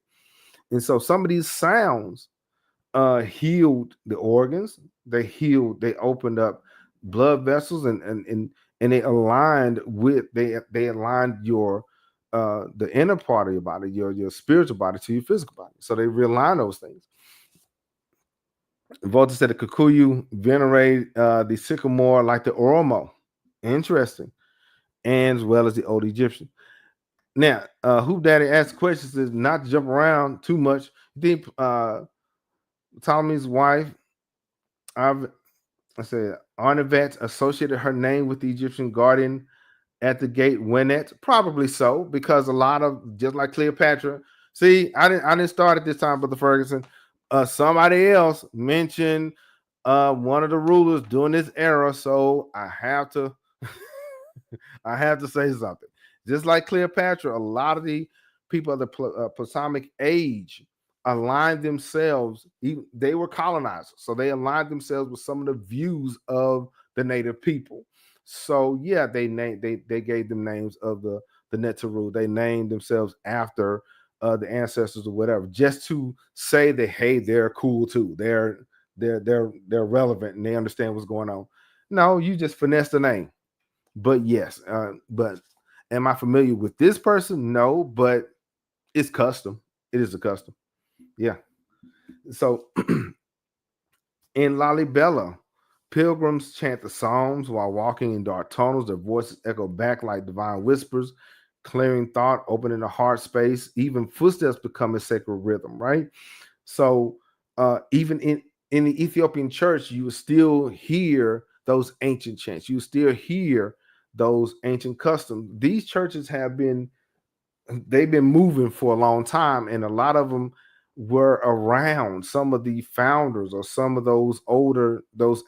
And so some of these sounds healed the organs, they opened up blood vessels, and they aligned your the inner part of your body, your spiritual body, to your physical body. So they realign those things. Volta said the Kikuyu venerate the sycamore like the Oromo. Interesting. And as well as the old Egyptian. Now, Hoop Daddy asked questions to not jump around too much. Think Ptolemy's wife, I said, Arnevet associated her name with the Egyptian guardian at the gate Wenet? Probably so, because a lot of, just like Cleopatra. See, I didn't start at this time, Brother Ferguson. Somebody else mentioned one of the rulers during this era, so I have to say something. Just like Cleopatra, a lot of the people of the Ptolemaic age aligned themselves. They were colonizers, so they aligned themselves with some of the views of the native people. So yeah, they gave them names of the Neteru. They named themselves after the ancestors or whatever, just to say that, hey, they're cool too. They're relevant and they understand what's going on. No, you just finesse the name. But yes, but Am I familiar with this person? No, but it's custom. It is a custom. Yeah. So in Lalibela, pilgrims chant the Psalms while walking in dark tunnels. Their voices echo back like divine whispers, clearing thought, opening the heart space. Even footsteps become a sacred rhythm, right? So even in the Ethiopian church, you will still hear those ancient chants. You still hear those ancient customs. These churches they've been moving for a long time, and a lot of them were around. Some of the founders or some of those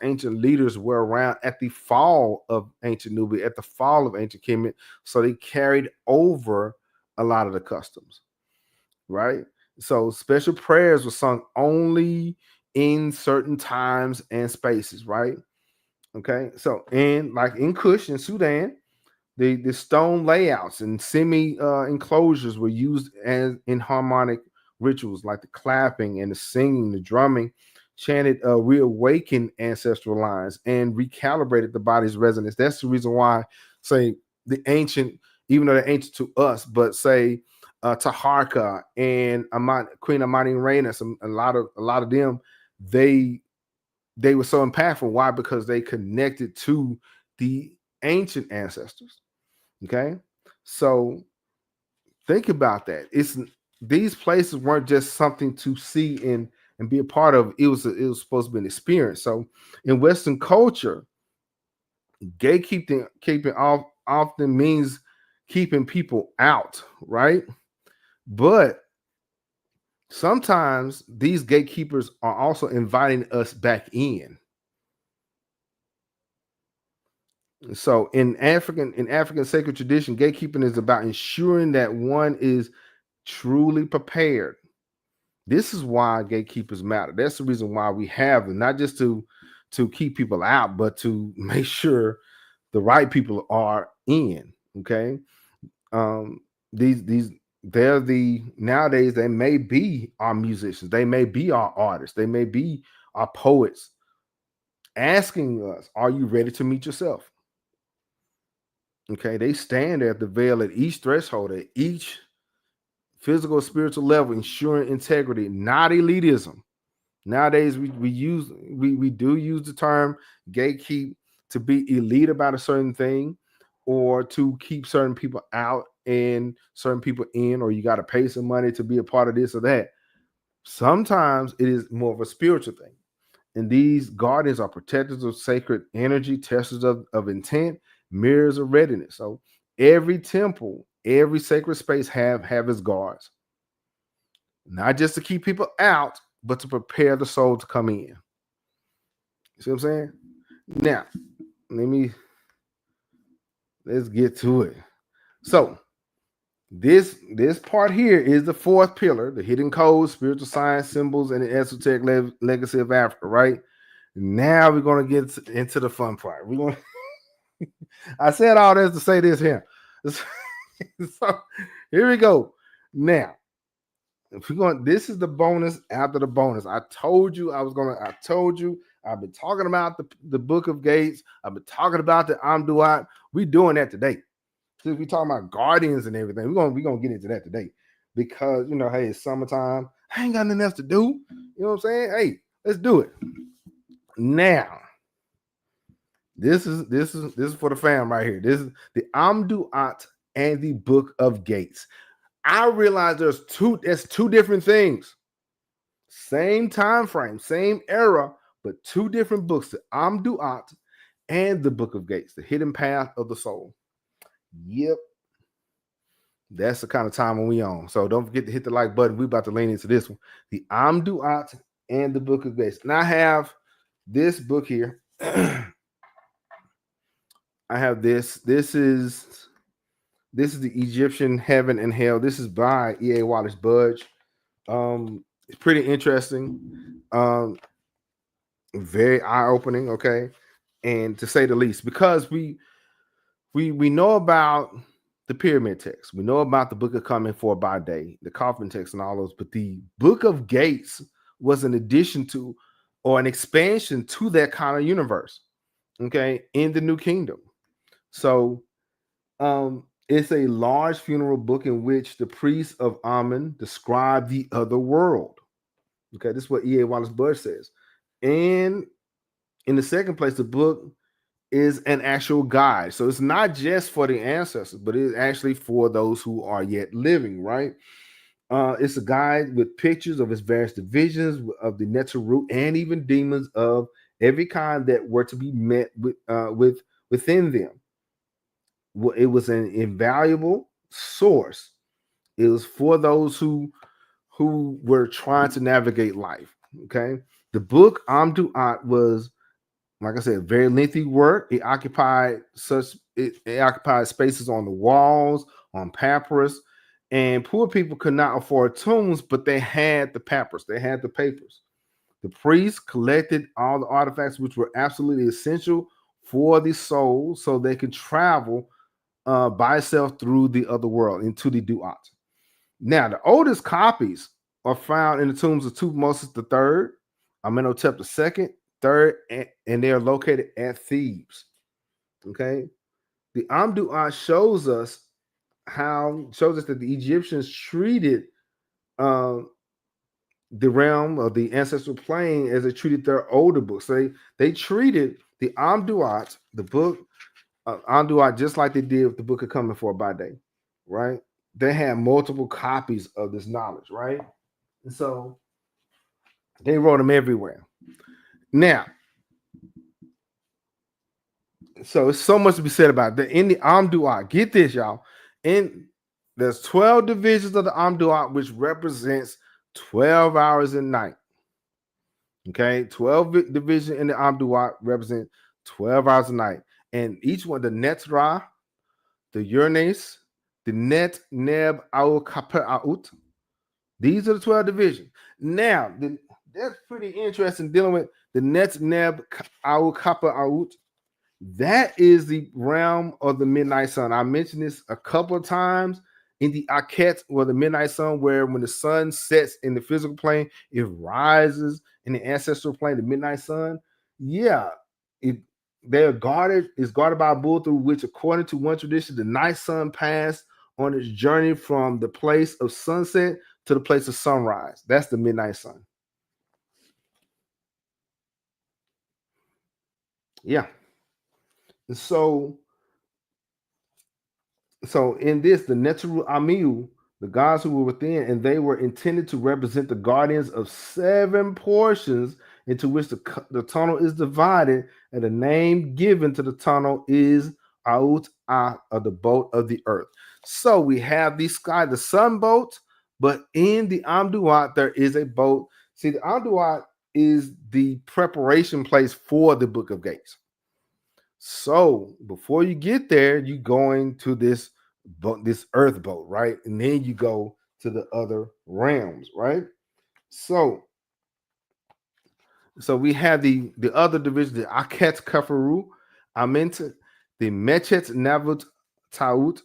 ancient leaders were around at the fall of ancient Nubia, at the fall of ancient Kemet. So they carried over a lot of the customs, right? So special prayers were sung only in certain times and spaces, right? Okay. So like in Kush in Sudan, the stone layouts and semi enclosures were used as in harmonic rituals, like the clapping and the singing, the drumming, chanted reawakened ancestral lines and recalibrated the body's resonance. That's the reason why, say, the ancient, even though they're ancient to us, but say Taharka and Queen Amani Reina, a lot of them, they were so impactful. Why? Because they connected to the ancient ancestors. Okay, so think about that. These places weren't just something to see and be a part of. It was supposed to be an experience. So in Western culture, keeping off often means keeping people out, right? But sometimes these gatekeepers are also inviting us back in. So in African sacred tradition, gatekeeping is about ensuring that one is truly prepared. This is why gatekeepers matter. That's the reason why we have them, not just to keep people out, but to make sure the right people are in. Okay. These they're nowadays they may be our musicians, they may be our artists, they may be our poets, asking us, are you ready to meet yourself? Okay, they stand at the veil at each threshold, at each physical, spiritual level, ensuring integrity, not elitism. Nowadays, we do use the term gatekeep to be elite about a certain thing, or to keep certain people out and certain people in, or you got to pay some money to be a part of this or that. Sometimes it is more of a spiritual thing. And these guardians are protectors of sacred energy, testers of intent, mirrors of readiness. So every temple, every sacred space have its guards, not just to keep people out, but to prepare the soul to come in. You see what I'm saying? Now, let's get to it. So this part here is the fourth pillar, the hidden codes, spiritual science, symbols, and the esoteric legacy of Africa, right? Now we're going to get into the fun part. We're going I said all this to say this here. So here we go. Now, if we're going, this is the bonus after the bonus. I told you I've been talking about the Book of Gates. I've been talking about the AmDuat. We're doing that today. Since we're talking about guardians and everything, we're gonna get into that today. Because hey, it's summertime. I ain't got nothing else to do. You know what I'm saying? Hey, let's do it. Now, this is for the fam right here. This is the AmDuat and the Book of Gates. I realize there's two different things. Same time frame, same era, but two different books, the AmDuat and the Book of Gates, the hidden path of the soul. Yep. That's the kind of time when we on. So don't forget to hit the like button. We're about to lean into this one. The AmDuat and the Book of Gates. And I have this book here. I have this. This is the Egyptian Heaven and Hell. This is by E.A. Wallace Budge. It's pretty interesting. Very eye-opening, okay? And to say the least, because we know about the pyramid text. We know about the Book of Coming for by Day, the coffin text and all those, but the Book of Gates was an addition to or an expansion to that kind of universe, okay, in the New Kingdom. So It's a large funeral book in which the priests of Amun describe the other world. Okay, this is what E.A. Wallace Budge says. And in the second place, the book is an actual guide. So it's not just for the ancestors, but it's actually for those who are yet living, right? It's a guide with pictures of its various divisions of the Netzeru and even demons of every kind that were to be met with within them. It was an invaluable source. It was for those who were trying to navigate life. Okay, the book AmDuat was, like I said, very lengthy work. It occupied spaces on the walls, on papyrus, and poor people could not afford tombs, but they had the papyrus, they had the papers. The priests collected all the artifacts which were absolutely essential for the soul so they could travel by itself through the other world into the Duat. Now, the oldest copies are found in the tombs of Tutmosis III, Amenhotep II, third, and they are located at Thebes. Okay, the AmDuat shows us that the Egyptians treated the realm of the ancestral plane as they treated their older books. So they treated the AmDuat, the book AmDuat, just like they did with the Book of Coming for by Day, right? They had multiple copies of this knowledge, right? And so they wrote them everywhere. Now, so it's so much to be said about that. In the AmDuat, get this, y'all. There's 12 divisions of the AmDuat, which represents 12 hours a night. Okay, 12 division in the AmDuat represent 12 hours a night. And each one, the Netzra, the Uranus, the Net Neb Au Kaper Out. These are the 12 divisions. Now, that's pretty interesting dealing with the Net Neb Au Kaper Out. That is the realm of the midnight sun. I mentioned this a couple of times in the Aket, or the midnight sun, where when the sun sets in the physical plane, it rises in the ancestral plane, the midnight sun. Yeah, they're guarded, is guarded by a bull, through which, according to one tradition, the night sun passed on its journey from the place of sunset to the place of sunrise. That's the midnight sun. Yeah. So in this, the Netzeru Amiu, the gods who were within, and they were intended to represent the guardians of 7 portions into which the tunnel is divided, and the name given to the tunnel is Aut A, of the boat of the earth. So we have the sky, the sun boat, but in the AmDuat there is a boat. See, the AmDuat is the preparation place for the Book of Gates. So before you get there, you going to this boat, this earth boat, right? And then you go to the other realms, right? So we have the other division, the Aket Kafaru, Ament, the Mechet Navut Taut,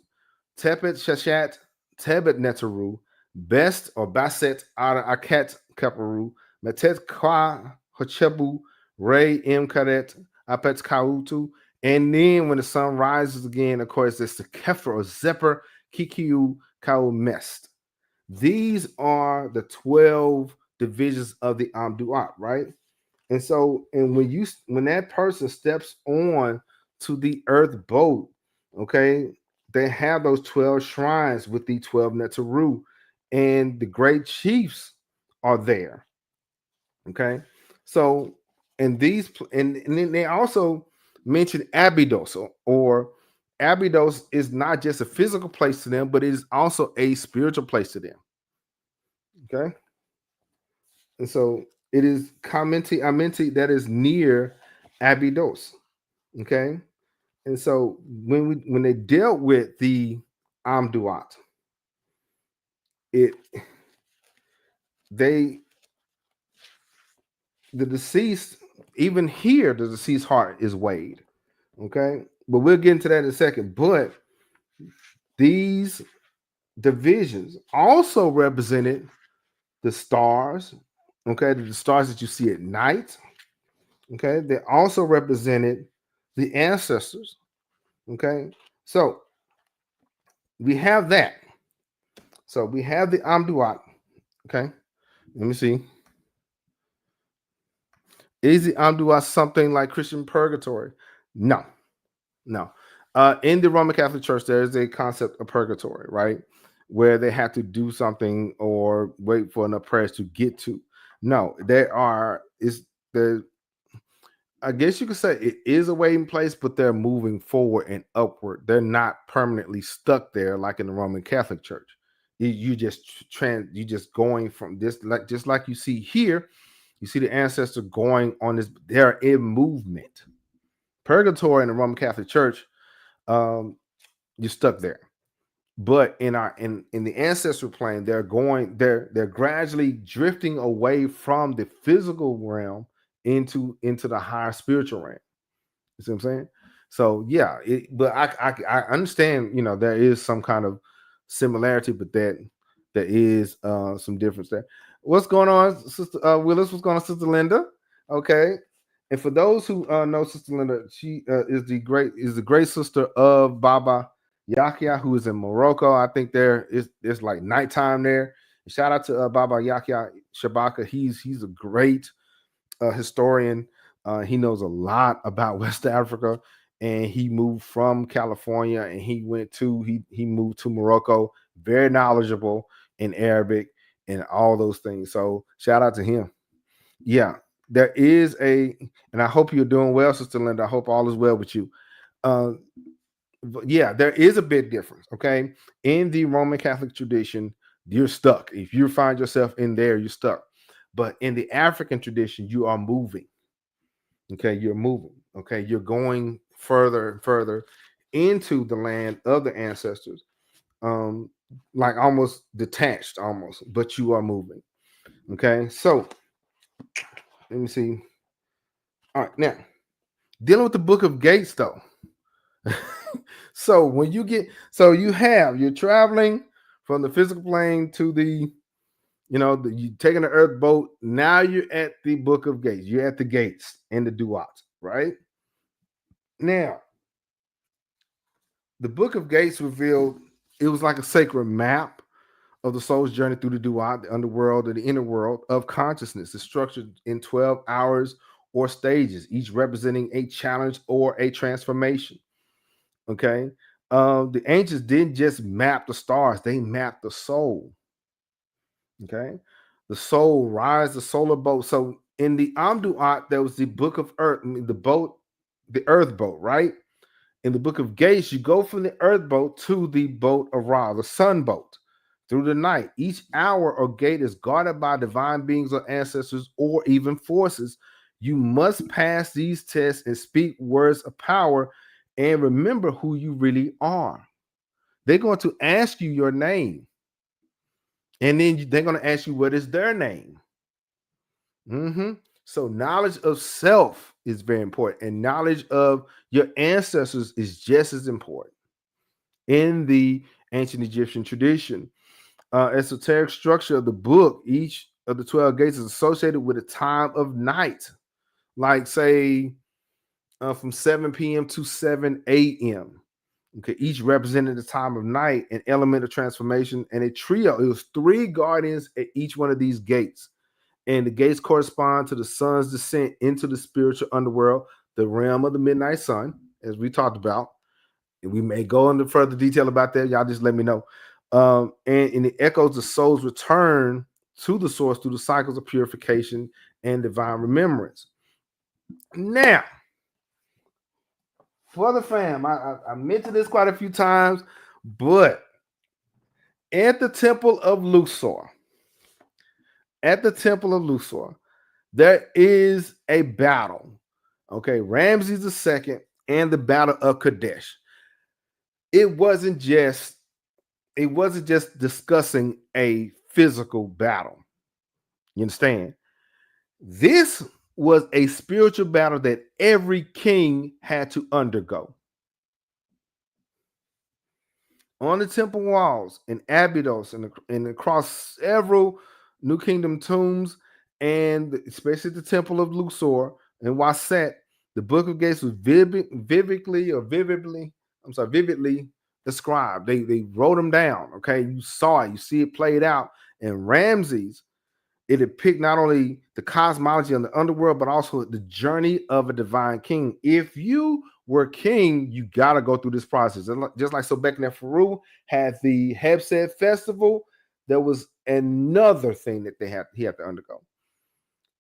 Tepet Shashat, Tebet Neteru, Best or Baset Ara Aket Kafaru, Metet Kwa Hochebu, Ray M Karet, Apet Kautu. And then when the sun rises again, of course, it's the Kefir or Zephyr Kikiu Kau Mest. These are the 12 divisions of the AmDuat, right? And so, and when that person steps on to the earth boat, okay, they have those 12 shrines with the 12 Neteru, and the great chiefs are there. Okay, so and then they also mention Abydos, or Abydos is not just a physical place to them, but it is also a spiritual place to them. Okay, and so it is Amenti that is near Abydos. Okay, and so when they dealt with the AmDuat, the deceased, even here, the deceased heart is weighed. Okay, but we'll get into that in a second. But these divisions also represented the stars. Okay, the stars that you see at night. Okay, they also represented the ancestors. Okay, so we have that. So we have the AmDuat. Okay, let me see. Is the AmDuat something like Christian purgatory? No, no. In the Roman Catholic Church, there is a concept of purgatory, right? Where they have to do something or wait for enough prayers to get to. No, there are is the I guess you could say it is a waiting place, but they're moving forward and upward. They're not permanently stuck there like in the Roman Catholic Church. You you just going from this like just like you see here. You see the ancestor going on this. They're in movement. Purgatory in the Roman Catholic Church, you're stuck there. But in our in the ancestral plane, they're gradually drifting away from the physical realm into the higher spiritual realm. You see what I'm saying? So yeah, but I understand, there is some kind of similarity, but that there is some difference there. What's going on, Sister Willis? What's going on, Sister Linda? Okay. And for those who know Sister Linda, she is the great sister of Baba Yakia, who is in Morocco. I think it's like nighttime there. Shout out to Baba Yakia Shabaka. He's a great historian. He knows a lot about West Africa, and he moved from California and he moved to Morocco. Very knowledgeable in Arabic and all those things. So shout out to him. Yeah, there is and I hope you're doing well, Sister Linda. I hope all is well with you. Yeah, there is a big difference. Okay, in the Roman Catholic tradition, you're stuck. If you find yourself in there, you're stuck. But in the African tradition, you are moving. Okay, you're moving. Okay, you're going further and further into the land of the ancestors, like almost detached, almost, but you are moving. Okay, so let me see. All right, now dealing with the Book of Gates, though. So when you're traveling from the physical plane to the you taking the earth boat. Now you're at the Book of Gates. You're at the gates and the duats, right? Now, the Book of Gates revealed it was like a sacred map of the soul's journey through the duat, the underworld, or the inner world of consciousness. It's structured in 12 hours or stages, each representing a challenge or a transformation. Okay. The ancients didn't just map the stars, they mapped the soul. Okay. The soul rise, the solar boat. So in the AmDuat, there was the Book of Earth, the earth boat, right? In the Book of Gates, you go from the earth boat to the boat of Ra, the sun boat, through the night. Each hour or gate is guarded by divine beings or ancestors or even forces. You must pass these tests and speak words of power and remember who you really are. They're going to ask you your name, and then they're going to ask you what is their name. So knowledge of self is very important, and knowledge of your ancestors is just as important. In the ancient Egyptian tradition, esoteric structure of the book, each of the 12 gates is associated with a time of night, like say from 7 p.m. to 7 a.m. Okay, each represented the time of night, an element of transformation, and a trio. It was 3 guardians at each one of these gates. And the gates correspond to the sun's descent into the spiritual underworld, the realm of the midnight sun, as we talked about. And we may go into further detail about that. Y'all just let me know. And in the echoes, the soul's return to the source through the cycles of purification and divine remembrance. Now, for the fam, I mentioned this quite a few times, but at the Temple of Luxor, there is a battle. Okay, Ramses II and the Battle of Kadesh. It wasn't just discussing a physical battle. You understand? This was a spiritual battle that every king had to undergo. On the temple walls in Abydos and across several New Kingdom tombs, and especially the Temple of Luxor and Waset, the Book of Gates was vividly ascribed. They wrote them down. Okay, you saw it, you see it played out. And Ramses, it depicts not only the cosmology of the underworld, but also the journey of a divine king. If you were king, you got to go through this process. And just like Sobekneferu had the Hebset festival, there was another thing that he had to undergo.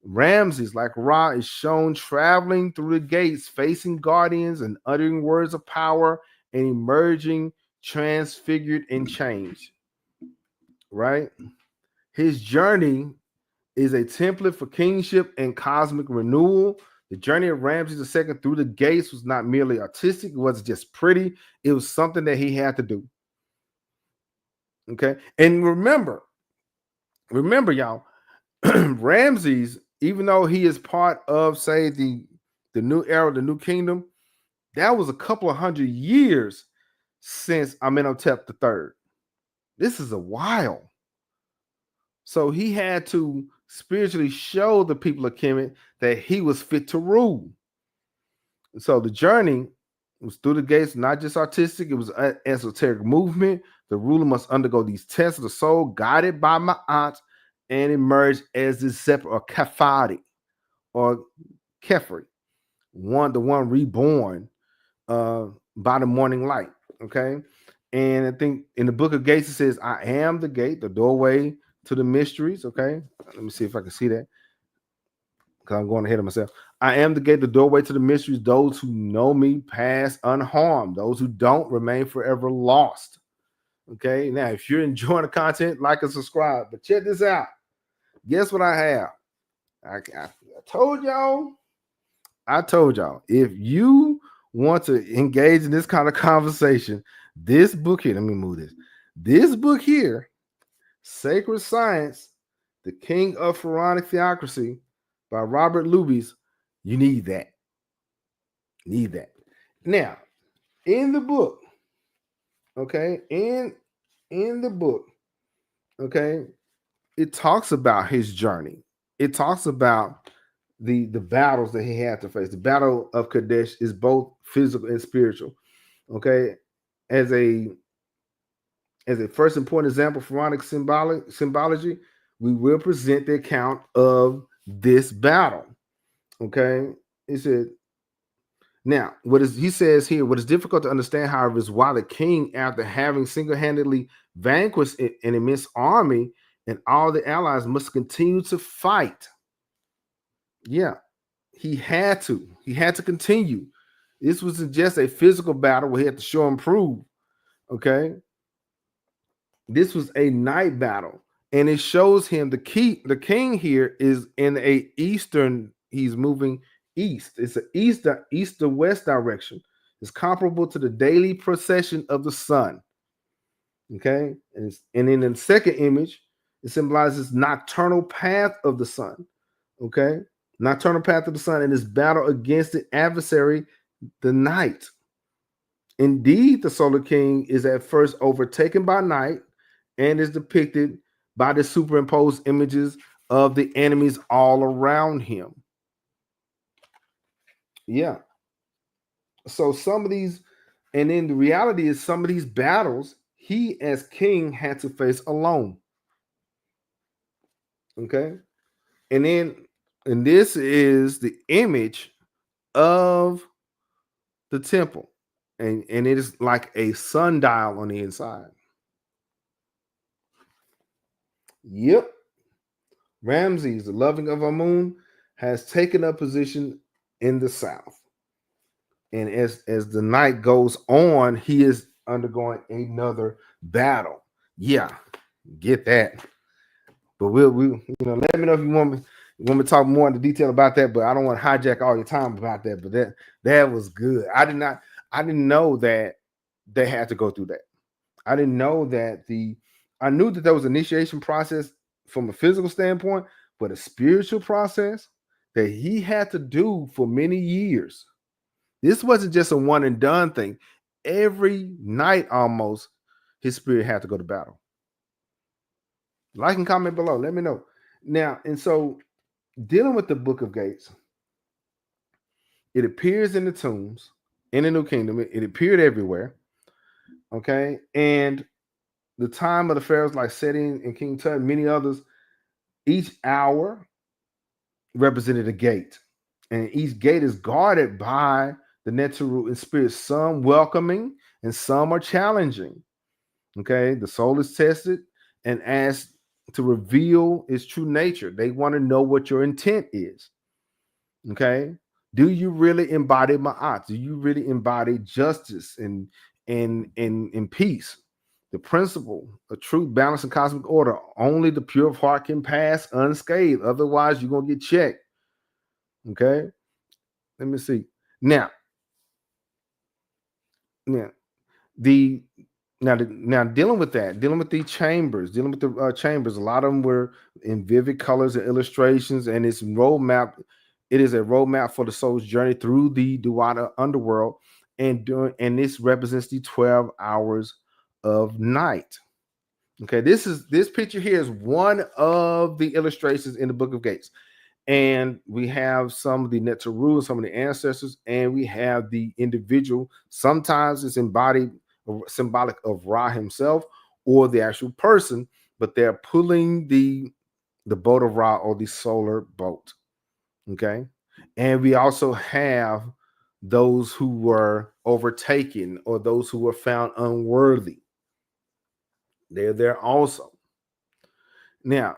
Ramses, like Ra, is shown traveling through the gates, facing guardians and uttering words of power and emerging transfigured and changed. Right? His journey is a template for kingship and cosmic renewal. The journey of Ramses II through the gates was not merely artistic, it wasn't just pretty, it was something that he had to do. Okay. And remember, y'all, Ramses, even though he is part of, say, the new era, the new kingdom, that was a couple of 100 years since Amenhotep III. This is a while. So he had to spiritually show the people of Kemet that he was fit to rule. So the journey was through the gates, not just artistic, it was an esoteric movement. The ruler must undergo these tests of the soul, guided by Ma'at, and emerge as this separate, or Kafari, or Kefri, the one reborn by the morning light. Okay. And I think in the book of Gates, it says, I am the gate, the doorway to the mysteries. Okay. Let me see if I can see that, because I'm going ahead of myself. I am the gate, the doorway to the mysteries. Those who know me pass unharmed. Those who don't remain forever lost. Okay. Now, if you're enjoying the content, like and subscribe. But check this out. Guess what I have? I told y'all. If you want to engage in this kind of conversation, this book here, let me move this. This book here, Sacred Science, The King of Pharaonic Theocracy by Robert Lubies, you need that. Now, in the book, okay, in the book, okay, it talks about his journey. It talks about the battles that he had to face. The Battle of Kadesh is both physical and spiritual. Okay, as a first important example of pharaonic symbology, we will present the account of this battle. Okay, he said. Now, he says here, what is difficult to understand, however, is why the king, after having single-handedly vanquished an immense army and all the allies, must continue to fight. Yeah, he had to continue. This wasn't just a physical battle where he had to show and prove. Okay, this was a night battle, and it shows him the king here is in a eastern. He's moving east. It's an east to west direction. It's comparable to the daily procession of the sun. Okay, and in the second image, it symbolizes nocturnal path of the sun. Okay, nocturnal path of the sun in this battle against the adversary, the night. Indeed, the solar king is at first overtaken by night and is depicted by the superimposed images of the enemies all around him. Yeah. So some of these, and then the reality is some of these battles he as king had to face alone. Okay. And this is the image of the temple. And it is like a sundial on the inside. Yep. Ramses, the loving of Amun, has taken up position in the south. And as the night goes on, he is undergoing another battle. Yeah, get that. But we'll let me know if you want me to talk more into detail about that. But I don't want to hijack all your time about that. But that was good. I didn't know that they had to go through that. I didn't know that I knew that there was an initiation process from a physical standpoint, but a spiritual process that he had to do for many years. This wasn't just a one and done thing. Every night almost, his spirit had to go to battle. Like and comment below. Let me know. Now, and so dealing with the Book of Gates, it appears in the tombs, in the New Kingdom. It appeared everywhere. Okay, and the time of the pharaohs like Seti and King Tut, many others, each hour represented a gate, and each gate is guarded by the Neteru in spirit. Some welcoming and some are challenging. Okay, the soul is tested and asked to reveal its true nature. They want to know what your intent is. Okay, do you really embody Ma'at? Do you really embody justice and peace? The principle of truth, balance, and cosmic order. Only the pure of heart can pass unscathed. Otherwise, you're gonna get checked. Okay, let me see. Now, now the now dealing with that, dealing with the chambers, dealing with the chambers. A lot of them were in vivid colors and illustrations, and it's roadmap. It is a roadmap for the soul's journey through the Duwata underworld, and this represents the 12 hours of night. Okay, this picture here is one of the illustrations in the Book of Gates. And we have some of the Neteru, some of the ancestors, and we have the individual. Sometimes it's embodied or symbolic of Ra himself or the actual person, but they're pulling the boat of Ra or the solar boat. Okay. And we also have those who were overtaken or those who were found unworthy. They're there also. Now,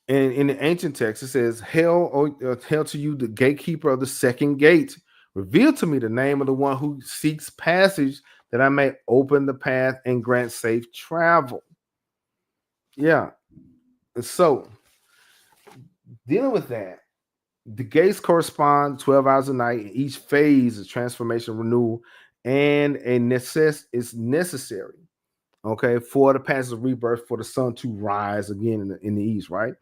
and in the ancient text, it says, hail to you, the gatekeeper of the second gate. Reveal to me the name of the one who seeks passage that I may open the path and grant safe travel. Yeah. So, dealing with that, the gates correspond 12 hours a night. And each phase is transformation, renewal, and is necessary. Okay, for the passage of rebirth, for the sun to rise again in the east, right?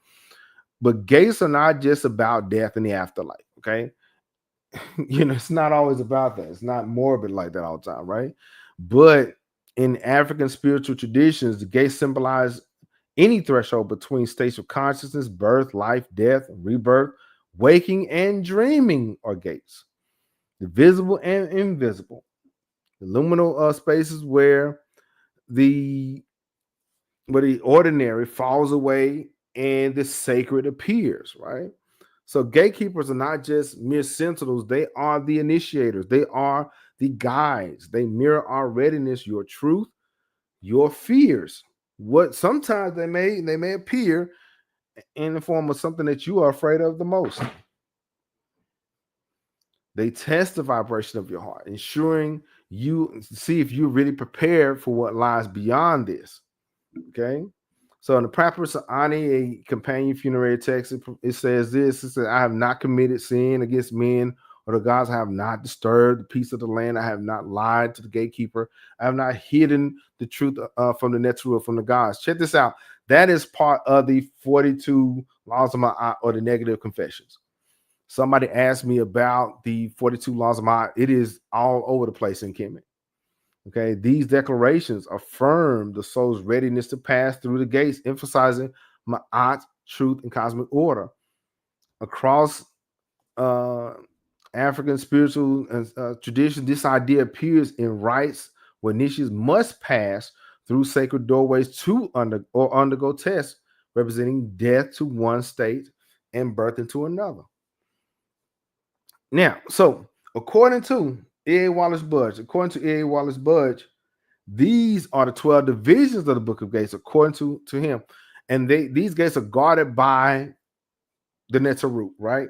But gates are not just about death and the afterlife. Okay. It's not always about that. It's not morbid like that all the time, right? But in African spiritual traditions, the gates symbolize any threshold between states of consciousness, birth, life, death, rebirth, waking, and dreaming are gates. The visible and invisible. The liminal spaces where the ordinary falls away and the sacred appears, right? So gatekeepers are not just mere sentinels, they are the initiators, they are the guides. They mirror our readiness, your truth, your fears. What sometimes they may appear in the form of something that you are afraid of the most. They test the vibration of your heart, ensuring you see if you're really prepared for what lies beyond this. Okay. So in the Papyrus of Ani, a companion funerary text, it says this. It says, I have not committed sin against men or the gods. I have not disturbed the peace of the land. I have not lied to the gatekeeper. I have not hidden the truth from the Neteru, from the gods. Check this out. That is part of the 42 laws of Ma'at, or the negative confessions. Somebody asked me about the 42 laws of Ma'at. It is all over the place in Kemet. Okay, these declarations affirm the soul's readiness to pass through the gates, emphasizing Ma'at, truth, and cosmic order. Across African spiritual tradition, this idea appears in rites where niches must pass through sacred doorways to undergo tests, representing death to one state and birth into another. Now, so according to E.A. Wallace Budge, these are the 12 divisions of the Book of Gates, according to him. And these gates are guarded by the Neteru, right?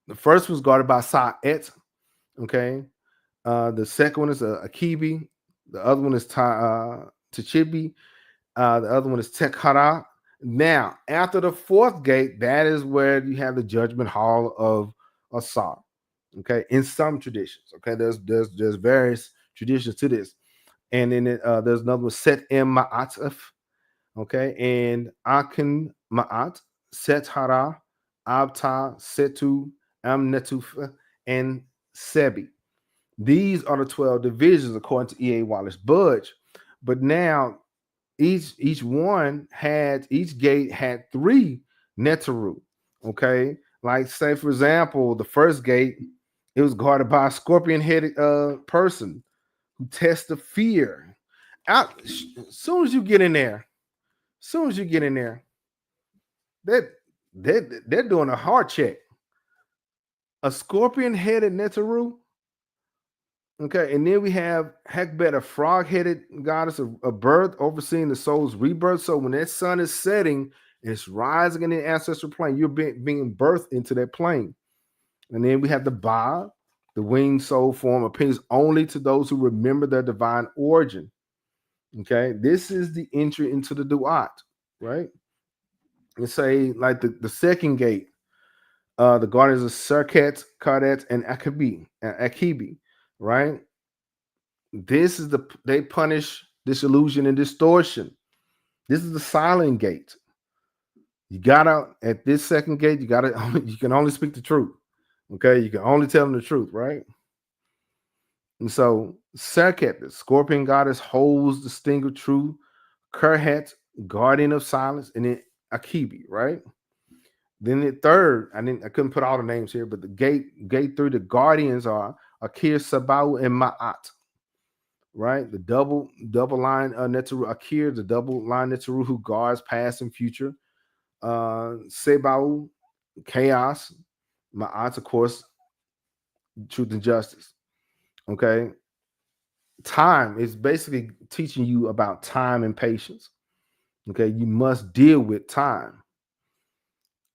The first was guarded by Sa'et, okay? The second one is Akibi. The other one is Tachibi. The other one is Tekhara. Now, after the fourth gate, that is where you have the judgment hall of Asar. Okay, in some traditions. Okay, there's various traditions to this. And then there's another one, Set M Ma'ataf, okay, and Akin Ma'at, Set Hara, Abta, Setu, Amnetuf, and Sebi. These are the 12 divisions according to E.A. Wallace Budge. But now each gate had 3 Neteru. Okay, like say for example, the first gate, it was guarded by a scorpion-headed person who test the fear. Out, as soon as you get in there, they're doing a heart check. A scorpion-headed Neteru. Okay, and then we have Hekbet, a frog-headed goddess of birth, overseeing the soul's rebirth. So when that sun is setting, it's rising in the ancestral plane. You're being birthed into that plane. And then we have the Ba, the winged soul form, appears only to those who remember their divine origin. Okay, this is the entry into the Duat, right? Let's say like the second gate, the guardians of Serket, Kardet, and Akibi, right? This is they punish disillusion and distortion. This is the silent gate. You gotta, at this second gate, you can only speak the truth. Okay, you can only tell them the truth, right? And so Serket, the scorpion goddess, holds the sting of truth. Kerhet, guardian of silence, and then Akibi, right? Then the third, I couldn't put all the names here, but the gate 3, the guardians are Akir, Sabau, and Ma'at, right? The double line Neteru. Akir, the double line Neteru who guards past and future. Sebau, chaos. Ma'at, of course, truth and justice. Okay. Time is basically teaching you about time and patience. Okay, you must deal with time.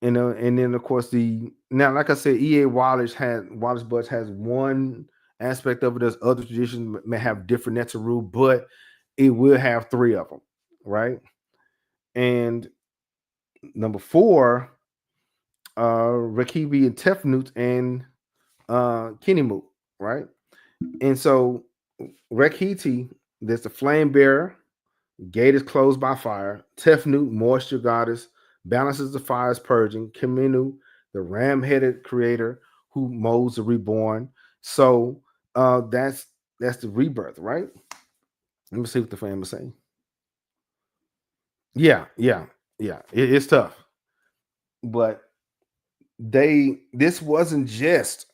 And then of course like I said, E.A. Wallace Butts has one aspect of it. There's other traditions may have different Neteru, but it will have 3 of them, right? And number 4, Rekibi and Tefnut and Kinimu, right? And so Rekhiti, there's the flame bearer. Gate is closed by fire. Tefnut, moisture goddess, balances the fire's purging. Kemenu, the ram-headed creator who molds the reborn. So that's the rebirth, right? Let me see what the fam is saying. Yeah. It's tough, but this wasn't just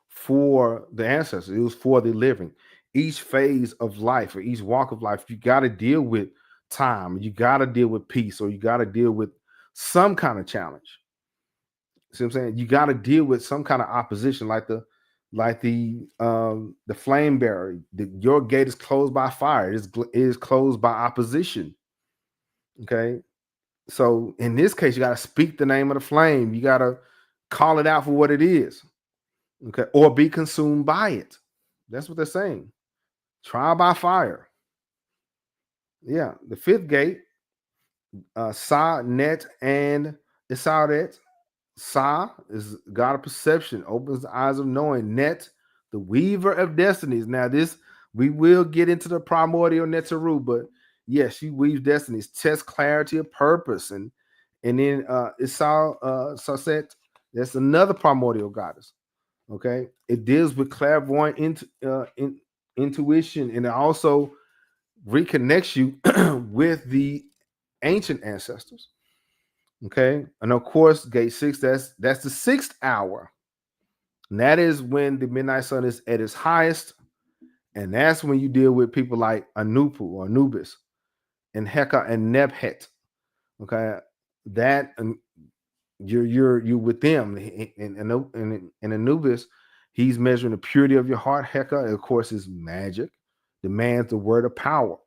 for the ancestors; it was for the living. Each phase of life or each walk of life, you got to deal with time, you got to deal with peace, or you got to deal with some kind of challenge. See what I'm saying? You got to deal with some kind of opposition, like the flame bearer. Your gate is closed by fire. It is closed by opposition. Okay, so in this case, you got to speak the name of the flame. You got to call it out for what it is. Okay, or be consumed by it. That's what they're saying. Trial by fire. Yeah, the 5th gate, Sa, Net, and Isaudet. Sa is God of perception, opens the eyes of knowing. Net, the weaver of destinies. Now, this we will get into the primordial Neteru, but yes, she weaves destinies, tests clarity of purpose, and then Saset, that's another primordial goddess. Okay, it deals with clairvoyant intuition, and it also reconnects you with the ancient ancestors. Okay, and of course, gate 6, that's the 6th hour, and that is when the midnight sun is at its highest, and that's when you deal with people like Anupu or Anubis and Heka and Nebhet. Okay, that you're with them, and Anubis, he's measuring the purity of your heart. Heka, of course, is magic, demands the word of power.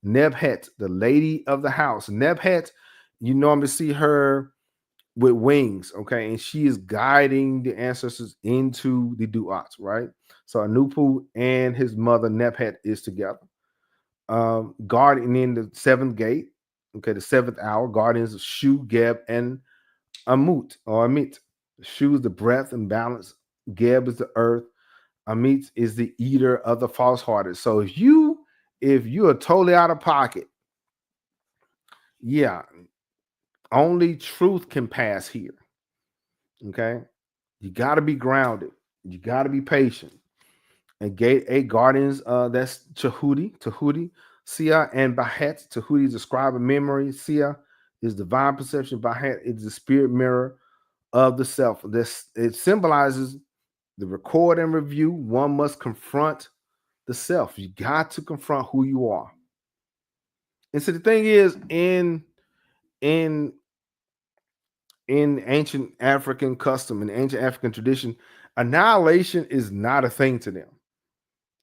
Nebhet, the lady of the house. Nebhet, you normally see her with wings, okay, and she is guiding the ancestors into the duats, right? So Anupu and his mother Nebhet is together. Guarding in the 7th gate, okay, the 7th hour, guardians of Shu, Geb, and Amut or Amit. Shu is the breath and balance. Geb is the earth. Amit is the eater of the false-hearted. So if you are totally out of pocket, yeah, only truth can pass here. Okay, you got to be grounded. You got to be patient. And gate 8 guardians, that's Tahuti, Sia, and Bahet. Tahuti is the scribe of memory. Sia is divine perception. Bahet is the spirit mirror of the self. It symbolizes the record and review. One must confront the self. You got to confront who you are. And so the thing is, in ancient African custom and ancient African tradition, annihilation is not a thing to them.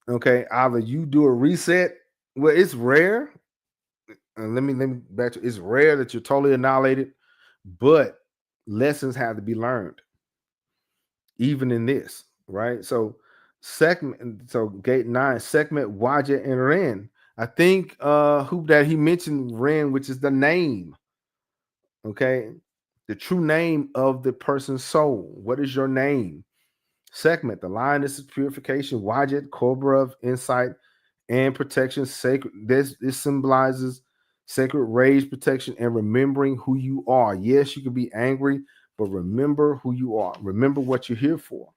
Okay, either you do a reset. Well, it's rare. And let me back to, it's rare that you're totally annihilated, but lessons have to be learned, even in this, right? So gate 9, Sekhmet, Wajet, and Ren. I think who that he mentioned Ren, which is the name. Okay, the true name of the person's soul. What is your name? Sekhmet, the lioness is purification. Wajet, cobra of insight and protection. Sacred. This symbolizes sacred rage, protection, and remembering who you are. Yes, you can be angry, but remember who you are. Remember what you're here for.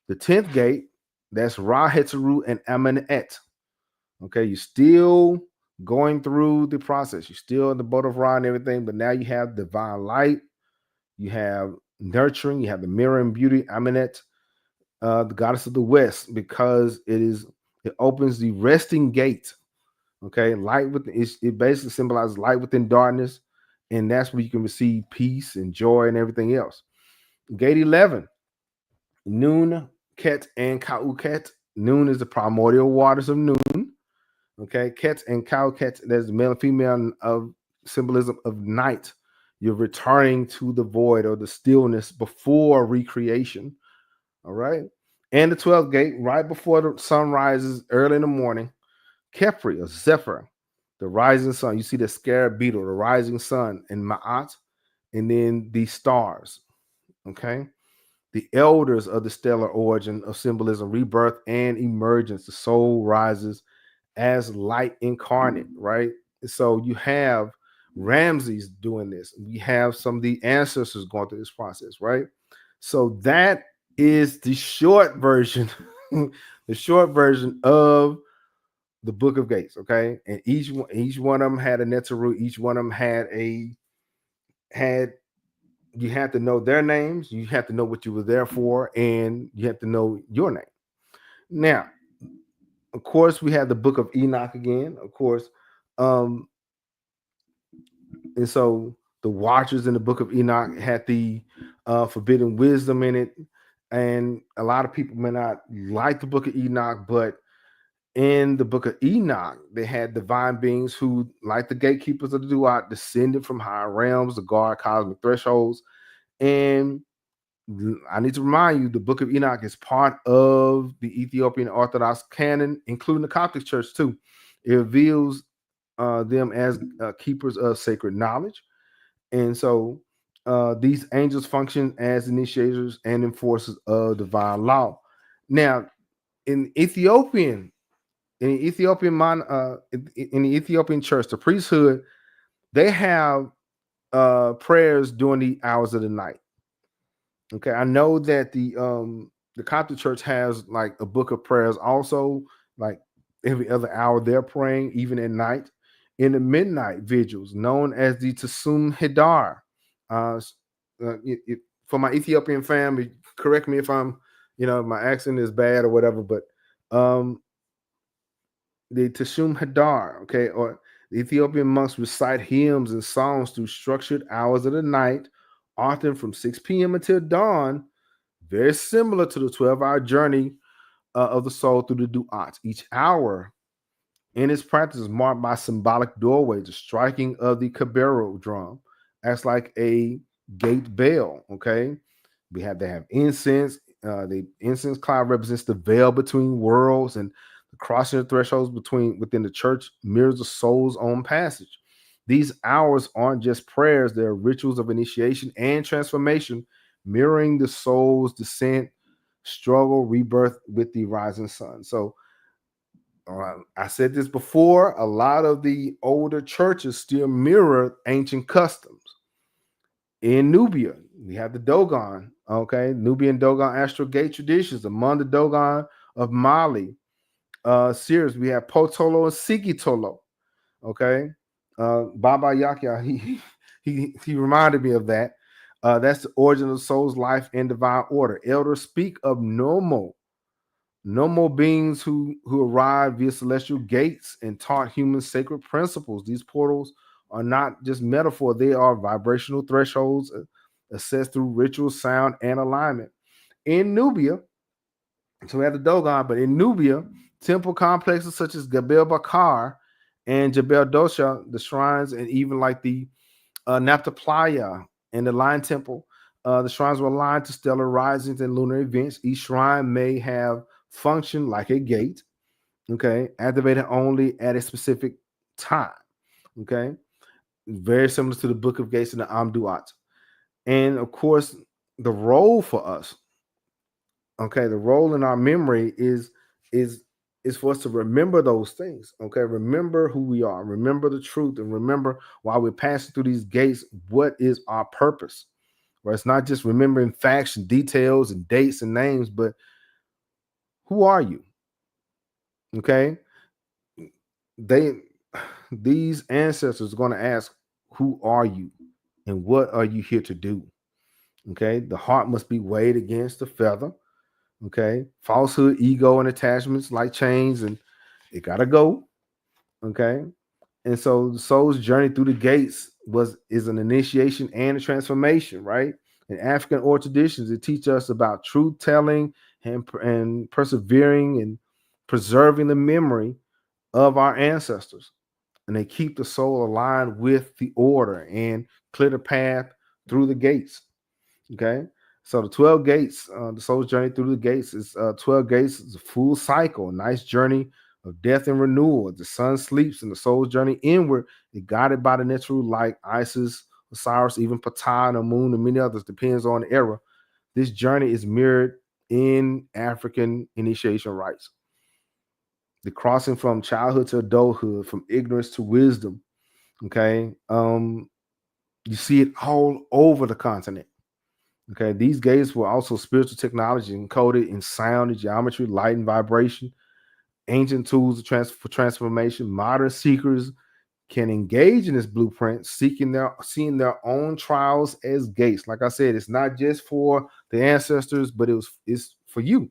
The 10th gate, that's Ra, Hetzeru, and Amenet. Okay, you're still going through the process. You're still in the boat of Ra and everything, but now you have divine light. You have nurturing. You have the mirror and beauty, Amenet, the goddess of the west, because it opens the resting gate. Okay, light within it basically symbolizes light within darkness, and that's where you can receive peace and joy and everything else. Gate 11, Noon, Ket, and Kauket. Noon is the primordial waters of Noon. Okay, Ket and Kauket, there's the male and female of symbolism of night. You're returning to the void or the stillness before recreation. All right. And the 12th gate, right before the sun rises early in the morning, Kepri or Zephyr, the rising sun. You see the scarab beetle, the rising sun, and Ma'at, and then the stars. Okay. The elders of the stellar origin of symbolism, rebirth and emergence. The soul rises as light incarnate, right? So you have Ramses doing this. We have some of the ancestors going through this process, right? So that is the short version, the short version of the Book of Gates. Okay, and each one of them had a Netzeru. Each one of them had you had to know their names. You had to know what you were there for, and you had to know your name. Now, of course, we have the Book of Enoch again. Of course, and so the Watchers in the Book of Enoch had the forbidden wisdom in it. And a lot of people may not like the Book of Enoch, but in the Book of Enoch, they had divine beings who, like the gatekeepers of the Duat, descended from higher realms to guard cosmic thresholds. And I need to remind you, the Book of Enoch is part of the Ethiopian Orthodox canon, including the Coptic Church too. It reveals them as keepers of sacred knowledge. And so these angels function as initiators and enforcers of divine law. Now, in the Ethiopian church, the priesthood, they have prayers during the hours of the night. Okay, I know that the Coptic church has like a book of prayers also, like every other hour they're praying, even at night. In the midnight vigils, known as the Tasum Hidar. For my Ethiopian family, correct me if my accent is bad or whatever, but the Tashum Hadar, okay, or the Ethiopian monks recite hymns and songs through structured hours of the night, often from 6 p.m. until dawn, very similar to the 12-hour journey of the soul through the Duat. Each hour in its practice is marked by symbolic doorways, the striking of the Kabero drum. That's like a gate bell, okay? They have incense. The incense cloud represents the veil between worlds, and the crossing of thresholds within the church mirrors the soul's own passage. These hours aren't just prayers, they're rituals of initiation and transformation, mirroring the soul's descent, struggle, rebirth with the rising sun. So I said this before, a lot of the older churches still mirror ancient customs. In Nubia, we have the Dogon, okay? Nubian Dogon astral gate traditions. Among the Dogon of Mali, series, we have Potolo and Sikitolo, okay? Baba Yakya, he reminded me of that. That's the origin of the soul's life and divine order. Elders speak of normal No more beings who arrived via celestial gates and taught humans sacred principles. These portals are not just metaphor; they are vibrational thresholds assessed through ritual, sound, and alignment. In Nubia, so we have the Dogon, but in Nubia, temple complexes such as Gabel Bakar and Jebel Dosha, the shrines, and even like the Naphtali and the Lion Temple, the shrines were aligned to stellar risings and lunar events. Each shrine may have functioned like a gate, okay, activated only at a specific time, okay, very similar to the Book of Gates and the AmDuat. And of course, the role for us, okay, the role in our memory is for us to remember those things, okay, remember who we are, remember the truth, and remember while we're passing through these gates, what is our purpose, right? It's not just remembering facts and details and dates and names, but who are you? Okay, these ancestors are going to ask, who are you and what are you here to do? Okay, the heart must be weighed against the feather. Okay, falsehood, ego, and attachments like chains, and it gotta go. Okay, and so the soul's journey through the gates is an initiation and a transformation, right? In African oral traditions, it teaches us about truth telling and persevering and preserving the memory of our ancestors, and they keep the soul aligned with the order and clear the path through the gates. Okay. So the 12 gates, the soul's journey through the gates is 12 gates is a full cycle, a nice journey of death and renewal. The sun sleeps and the soul's journey inward is guided by the natural light, Isis, Osiris, even Ptah, the moon, and many others, depends on the era. This journey is mirrored in African initiation rites. The crossing from childhood to adulthood, from ignorance to wisdom. Okay. You see it all over the continent. Okay, these gates were also spiritual technology encoded in sound and geometry, light and vibration, ancient tools for transformation. Modern seekers can engage in this blueprint, seeing their own trials as gates. Like I said, it's not just for the ancestors, but it's for you,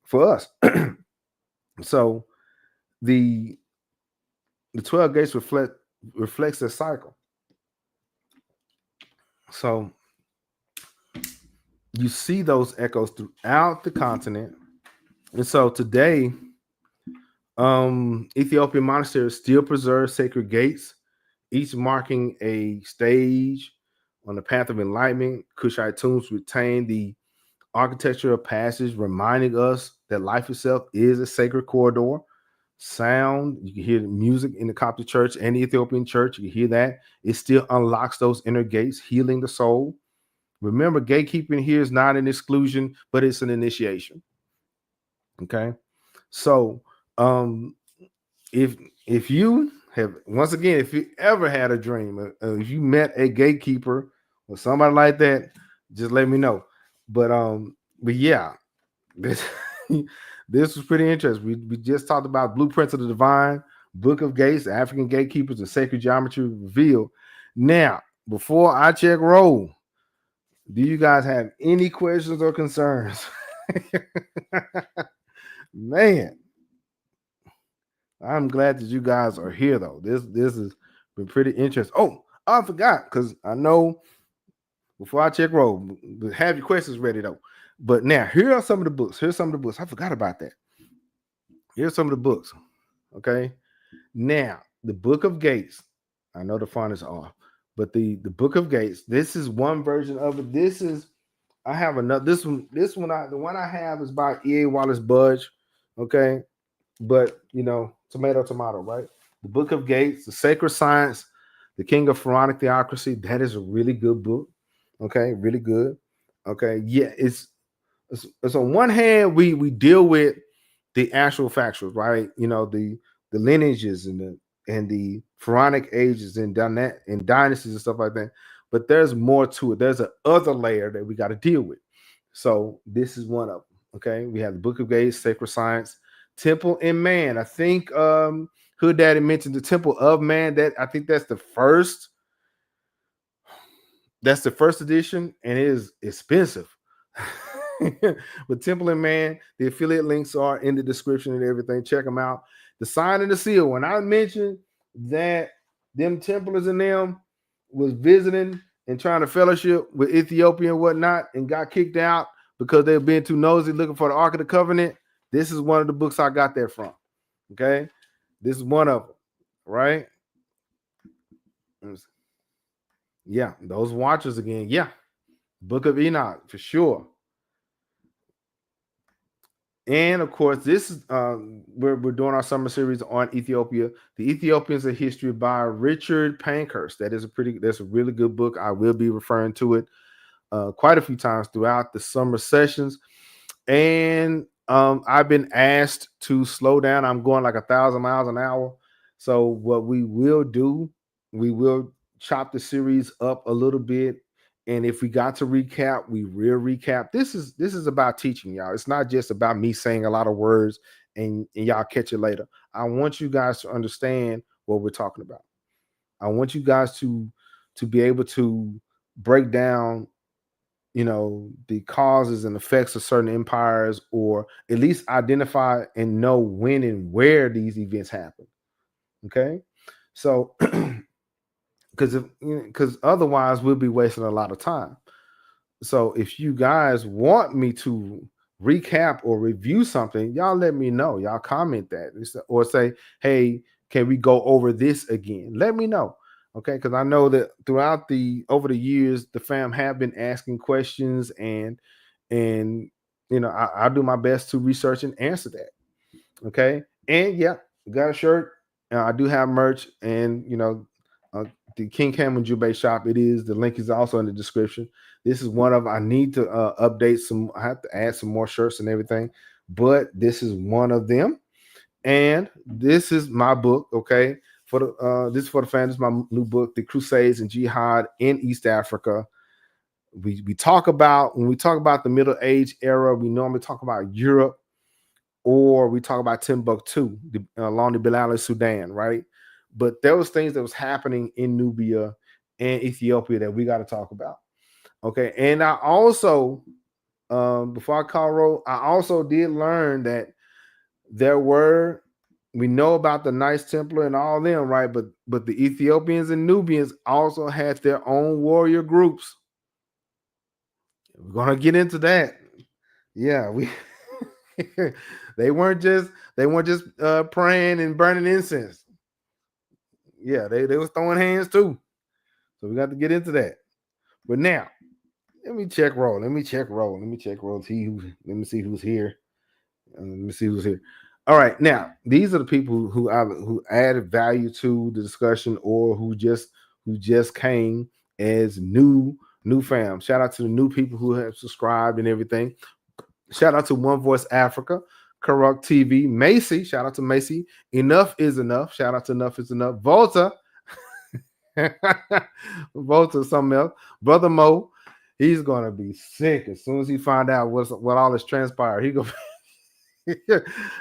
for us. So the 12 gates reflects the cycle. So you see those echoes throughout the continent. And so today, Ethiopian monasteries still preserve sacred gates, each marking a stage on the path of enlightenment. Kushite tombs retain the architecture of passage, reminding us that life itself is a sacred corridor. Sound, you can hear the music in the Coptic church and the Ethiopian church. You can hear that. It still unlocks those inner gates, healing the soul. Remember, gatekeeping here is not an exclusion, but it's an initiation. Okay. So if you have, once again, if you ever had a dream, if you met a gatekeeper or somebody like that, just let me know. But yeah, this this was pretty interesting. We just talked about Blueprints of the Divine, Book of Gates, African Gatekeepers, and Sacred Geometry Revealed. Now, before I check roll, do you guys have any questions or concerns? Man, I'm glad that you guys are here, though. This has been pretty interesting. Oh, I forgot, because I know before I check roll, have your questions ready, though. But now, here are some of the books. Here's some of the books. I forgot about that. Here's some of the books. Okay. Now, the Book of Gates. I know the font is off, but the Book of Gates. This is one version of it. This is, I have another. This one, the one I have is by E.A. Wallace Budge. Okay. But tomato, right? The Book of Gates, The Sacred Science, The King of Pharaonic Theocracy. That is a really good book. Okay, really good. Okay, yeah, it's on one hand we deal with the actual factuals, right? The lineages and the pharaonic ages and dynasties and stuff like that. But there's more to it. There's a other layer that we got to deal with. So this is one of them. Okay, we have the Book of Gates, Sacred Science, Temple in Man. I think Hood Daddy mentioned the Temple of Man. That I think that's the first. That's the first edition, and it is expensive. But Temple and Man, the affiliate links are in the description and everything. Check them out. The Sign and the Seal. When I mentioned that them Templars and them was visiting and trying to fellowship with Ethiopia and whatnot and got kicked out because they were being too nosy looking for the Ark of the Covenant, this is one of the books I got that from. Okay? This is one of them, right? Yeah, those Watchers again. Yeah. Book of Enoch, for sure. And of course, this is we're doing our summer series on Ethiopia. The Ethiopians: A History by Richard Pankhurst. That's a really good book. I will be referring to it quite a few times throughout the summer sessions. And I've been asked to slow down. I'm going like 1,000 miles an hour. So what we will do, we will chop the series up a little bit. And if we got to recap, we will recap. This is about teaching, y'all. It's not just about me saying a lot of words and y'all catch it later. I want you guys to understand what we're talking about. I want you guys to be able to break down, the causes and effects of certain empires, or at least identify and know when and where these events happen. Okay, so because otherwise we'll be wasting a lot of time. So if you guys want me to recap or review something, y'all let me know. Y'all comment that or say, hey, can we go over this again? Let me know. Okay, because I know that over the years, the fam have been asking questions, and I do my best to research and answer that. Okay, and yeah, got a shirt. I do have merch, and the King Cam Ujumbe shop. The link is also in the description. This is one of I need to update some. I have to add some more shirts and everything, but this is one of them. And this is my book. Okay, this is for the fans. This is my new book, The Crusades and Jihad in East Africa. When we talk about the Middle Age era, we normally talk about Europe, or we talk about Timbuktu along the Lalibela, Sudan, right? But there was things that was happening in Nubia and Ethiopia that we got to talk about. Okay, and I also, before I call roll, I also did learn that we know about the Knights Templar and all them, right? But the Ethiopians and Nubians also had their own warrior groups. We're gonna get into that. Yeah, they weren't just praying and burning incense. Yeah, they was throwing hands too. So we got to get into that. But now, let me check roll. Let me see who's here. All right, now these are the people who added value to the discussion, or who just came as new fam. Shout out to the new people who have subscribed and everything. Shout out to One Voice Africa, Karuk TV, Macy. Shout out to Macy. Enough is enough. Shout out to Enough is Enough. Volta. Volta, something else. Brother Mo, he's gonna be sick as soon as he find out what all this transpired. He go.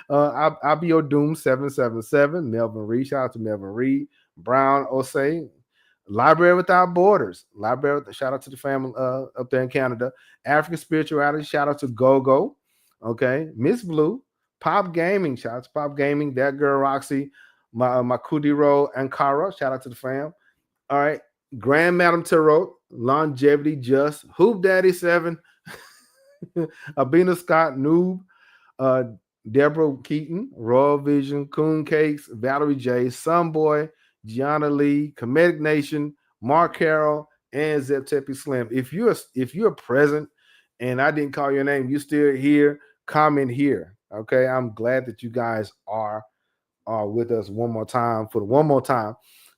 I'll be your Doom 777. Melvin Reed. Shout out to Melvin Reed. Brown Osei. Library Without Borders. Shout out to the family up there in Canada. African Spirituality. Shout out to Gogo. Okay. Miss Blue. Pop Gaming. Shout out to Pop Gaming. That girl Roxy. My Kudiro Ankara. Shout out to the fam. All right. Grand Madam Tarot. Longevity Just. Hoop Daddy 7. Abina Scott Noob. Deborah Keaton, Royal Vision, Coon Cakes, Valerie J, Sunboy, Gianna Lee, Comedic Nation, Mark Carroll, and Zeptepi Slim. If you're present and I didn't call your name, you still here, comment here. Okay, I'm glad that you guys are with us one more time.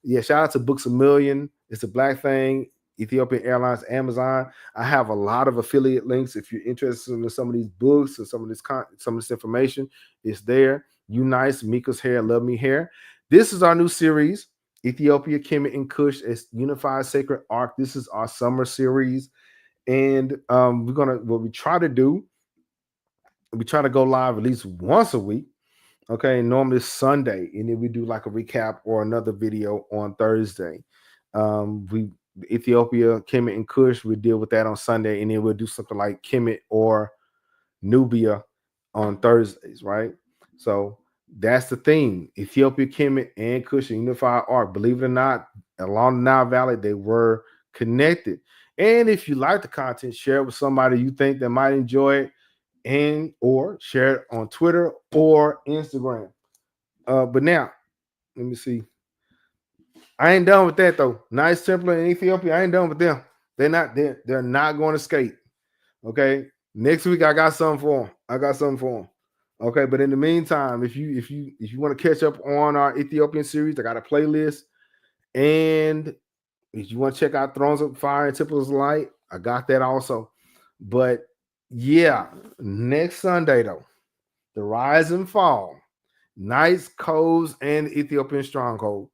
Yeah, shout out to Books A Million. It's a black thing. Ethiopian Airlines, Amazon. I have a lot of affiliate links. If you're interested in some of these books or some of this information, it's there. You Nice, Mika's Hair, Love Me Hair. This is our new series, Ethiopia, Kemet, and Kush as Unified Sacred Ark. This is our summer series, and we try to go live at least once a week. Okay, normally Sunday, and then we do like a recap or another video on Thursday. Ethiopia, Kemet, and Kush, we deal with that on Sunday, and then we'll do something like Kemet or Nubia on Thursdays, right? So that's the theme. Ethiopia, Kemet, and Kush, a unified arc. Believe it or not, along the Nile Valley, they were connected. And if you like the content, share it with somebody you think that might enjoy it, and or share it on Twitter or Instagram. But now, let me see. I ain't done with that though. Nice Templar in Ethiopia, I ain't done with them. They're not going to skate. Okay. Next week I got something for them. Okay, but in the meantime, if you want to catch up on our Ethiopian series, I got a playlist. And if you want to check out Thrones of Fire and Temples of Light, I got that also. But yeah, next Sunday though, the rise and fall, Knights, Codes, and Ethiopian Stronghold.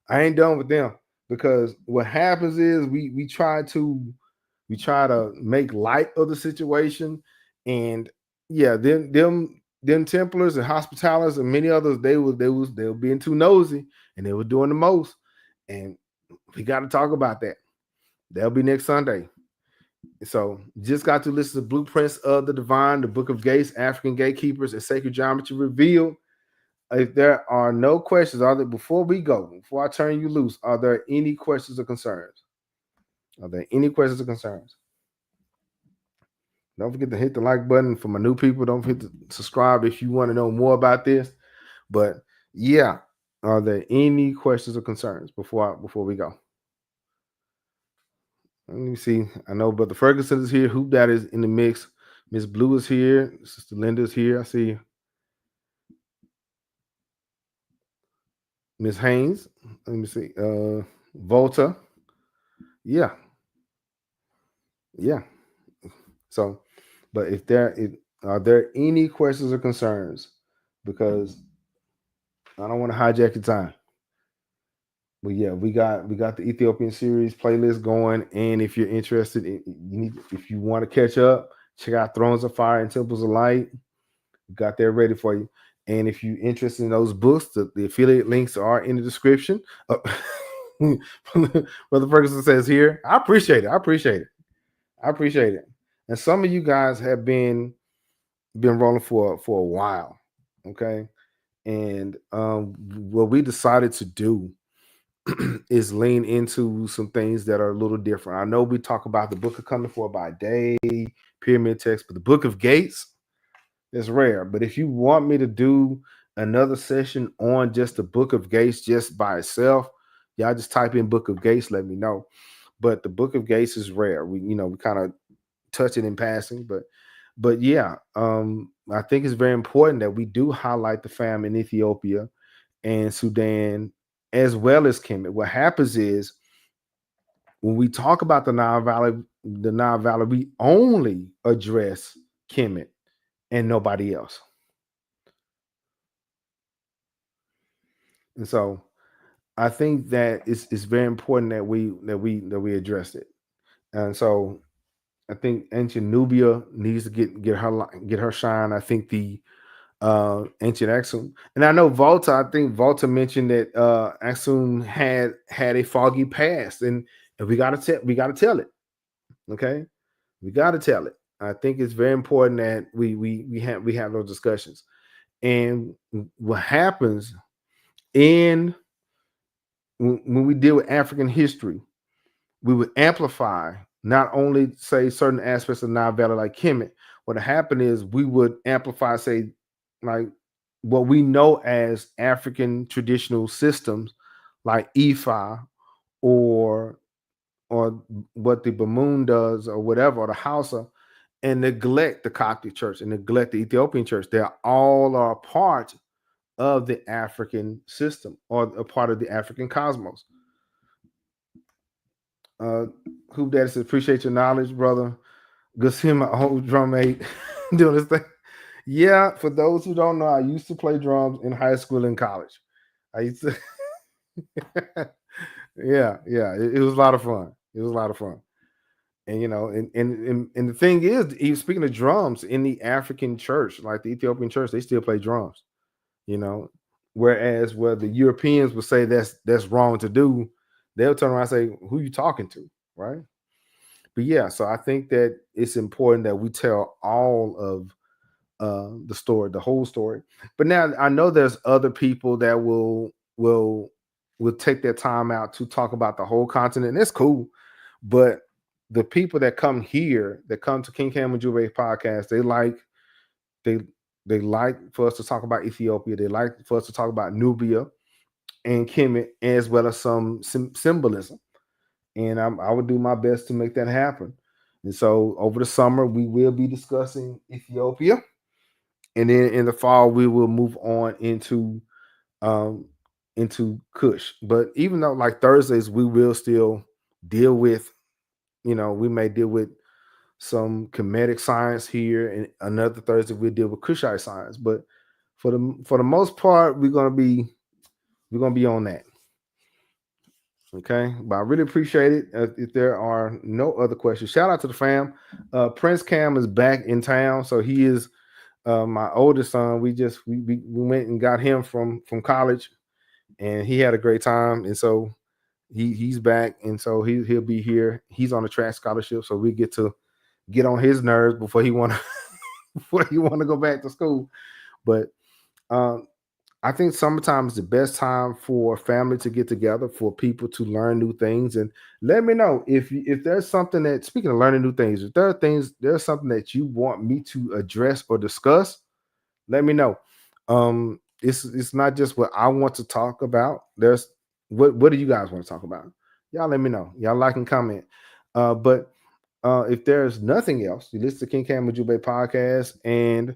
I ain't done with them because what happens is we try to make light of the situation, and yeah, them Templars and Hospitallers and many others, they were being too nosy, and they were doing the most, and we got to talk about that. That'll be next Sunday. So just got to listen to Blueprints of the Divine, the Book of Gates, African Gatekeepers, and Sacred Geometry Revealed. If there are no questions, before I turn you loose, are there any questions or concerns? Are there any questions or concerns? Don't forget to hit the like button for my new people. Don't forget to subscribe if you want to know more about this. But yeah, are there any questions or concerns before we go? Let me see. I know Brother Ferguson is here. Hoop Dad is in the mix. Miss Blue is here. Sister Linda's here. I see you. Miss Haynes. Let me see. Volta. Yeah. Yeah. So, but are there any questions or concerns? Because I don't want to hijack your time. But yeah, we got the Ethiopian series playlist going, and if you're interested, if you want to catch up, check out Thrones of Fire and Temples of Light. We got that ready for you. And if you're interested in those books, the affiliate links are in the description. Brother Ferguson says here, I appreciate it. And some of you guys have been rolling for a while, okay? And what we decided to do is lean into some things that are a little different. I know we talk about the Book of Coming For by Day, Pyramid Text, but the Book of Gates is rare. But if you want me to do another session on just the Book of Gates just by itself, y'all just type in Book of Gates, let me know. But the Book of Gates is rare. We kind of touch it in passing, but yeah, I think it's very important that we do highlight the fam in Ethiopia and Sudan as well as Kemet. What happens is when we talk about the Nile Valley, we only address Kemet and nobody else. And so I think that it's very important that we address it. And so I think ancient Nubia needs to get her shine. I think the ancient Axum, and I know Volta. I think Volta mentioned that Axum had a foggy past, and we gotta tell it. Okay, we gotta tell it. I think it's very important that we have those discussions. And what happens when we deal with African history, we would amplify not only say certain aspects of Nile Valley like Kemet. What happened is we would amplify, say, like what we know as African traditional systems, like Ifa or what the Bamoon does or whatever, or the Hausa, and neglect the Coptic church and neglect the Ethiopian church. They all are part of the African system or a part of the African cosmos. Hoop Daddy says, appreciate your knowledge, brother. Good seeing my old drum mate doing this thing. Yeah, for those who don't know, I used to play drums in high school and college. I used to yeah, it was a lot of fun. And and the thing is, even speaking of drums, in the African church, like the Ethiopian church, they still play drums, whereas where the Europeans would say that's wrong to do, they'll turn around and say, who you talking to, right? But yeah, so I think that it's important that we tell all of the story, the whole story. But now I know there's other people that will take their time out to talk about the whole continent. And it's cool, but the people that come here, that come to King Cam Ujumbe Podcast, they like for us to talk about Ethiopia. They like for us to talk about Nubia and Kemet, as well as some symbolism. And I would do my best to make that happen. And so over the summer, we will be discussing Ethiopia. And then in the fall, we will move on into Kush. But even though like Thursdays, we will still deal with, we may deal with some Kemetic science here, and another Thursday we'll deal with Kushite science. But for the most part, we're gonna be on that. Okay, but I really appreciate it. If there are no other questions, shout out to the fam. Prince Cam is back in town, so he is my oldest son. We went and got him from college, and he had a great time. And so he's back, and so he'll be here. He's on a track scholarship, so we get to get on his nerves before he want to go back to school. But I think sometimes the best time for family to get together, for people to learn new things. And let me know if there's something that, speaking of learning new things, if there's something that you want me to address or discuss, let me know. It's not just what I want to talk about. There's what do you guys want to talk about? Y'all let me know. Y'all like and comment. But if there's nothing else, you listen to King Cam Ujumbe Podcast, and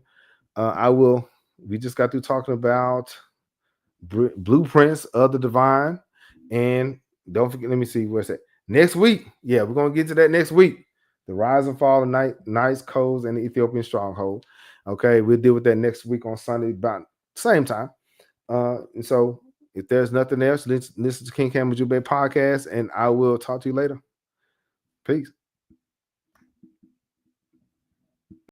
we just got through talking about blueprints of the divine. And don't forget, let me see where's that next week. Yeah, we're gonna get to that next week. The rise and fall of nice codes and the Ethiopian stronghold. Okay, we'll deal with that next week on Sunday about same time. And so if there's nothing else, listen to King Cam Ujumbe Podcast, and I will talk to you later. Peace.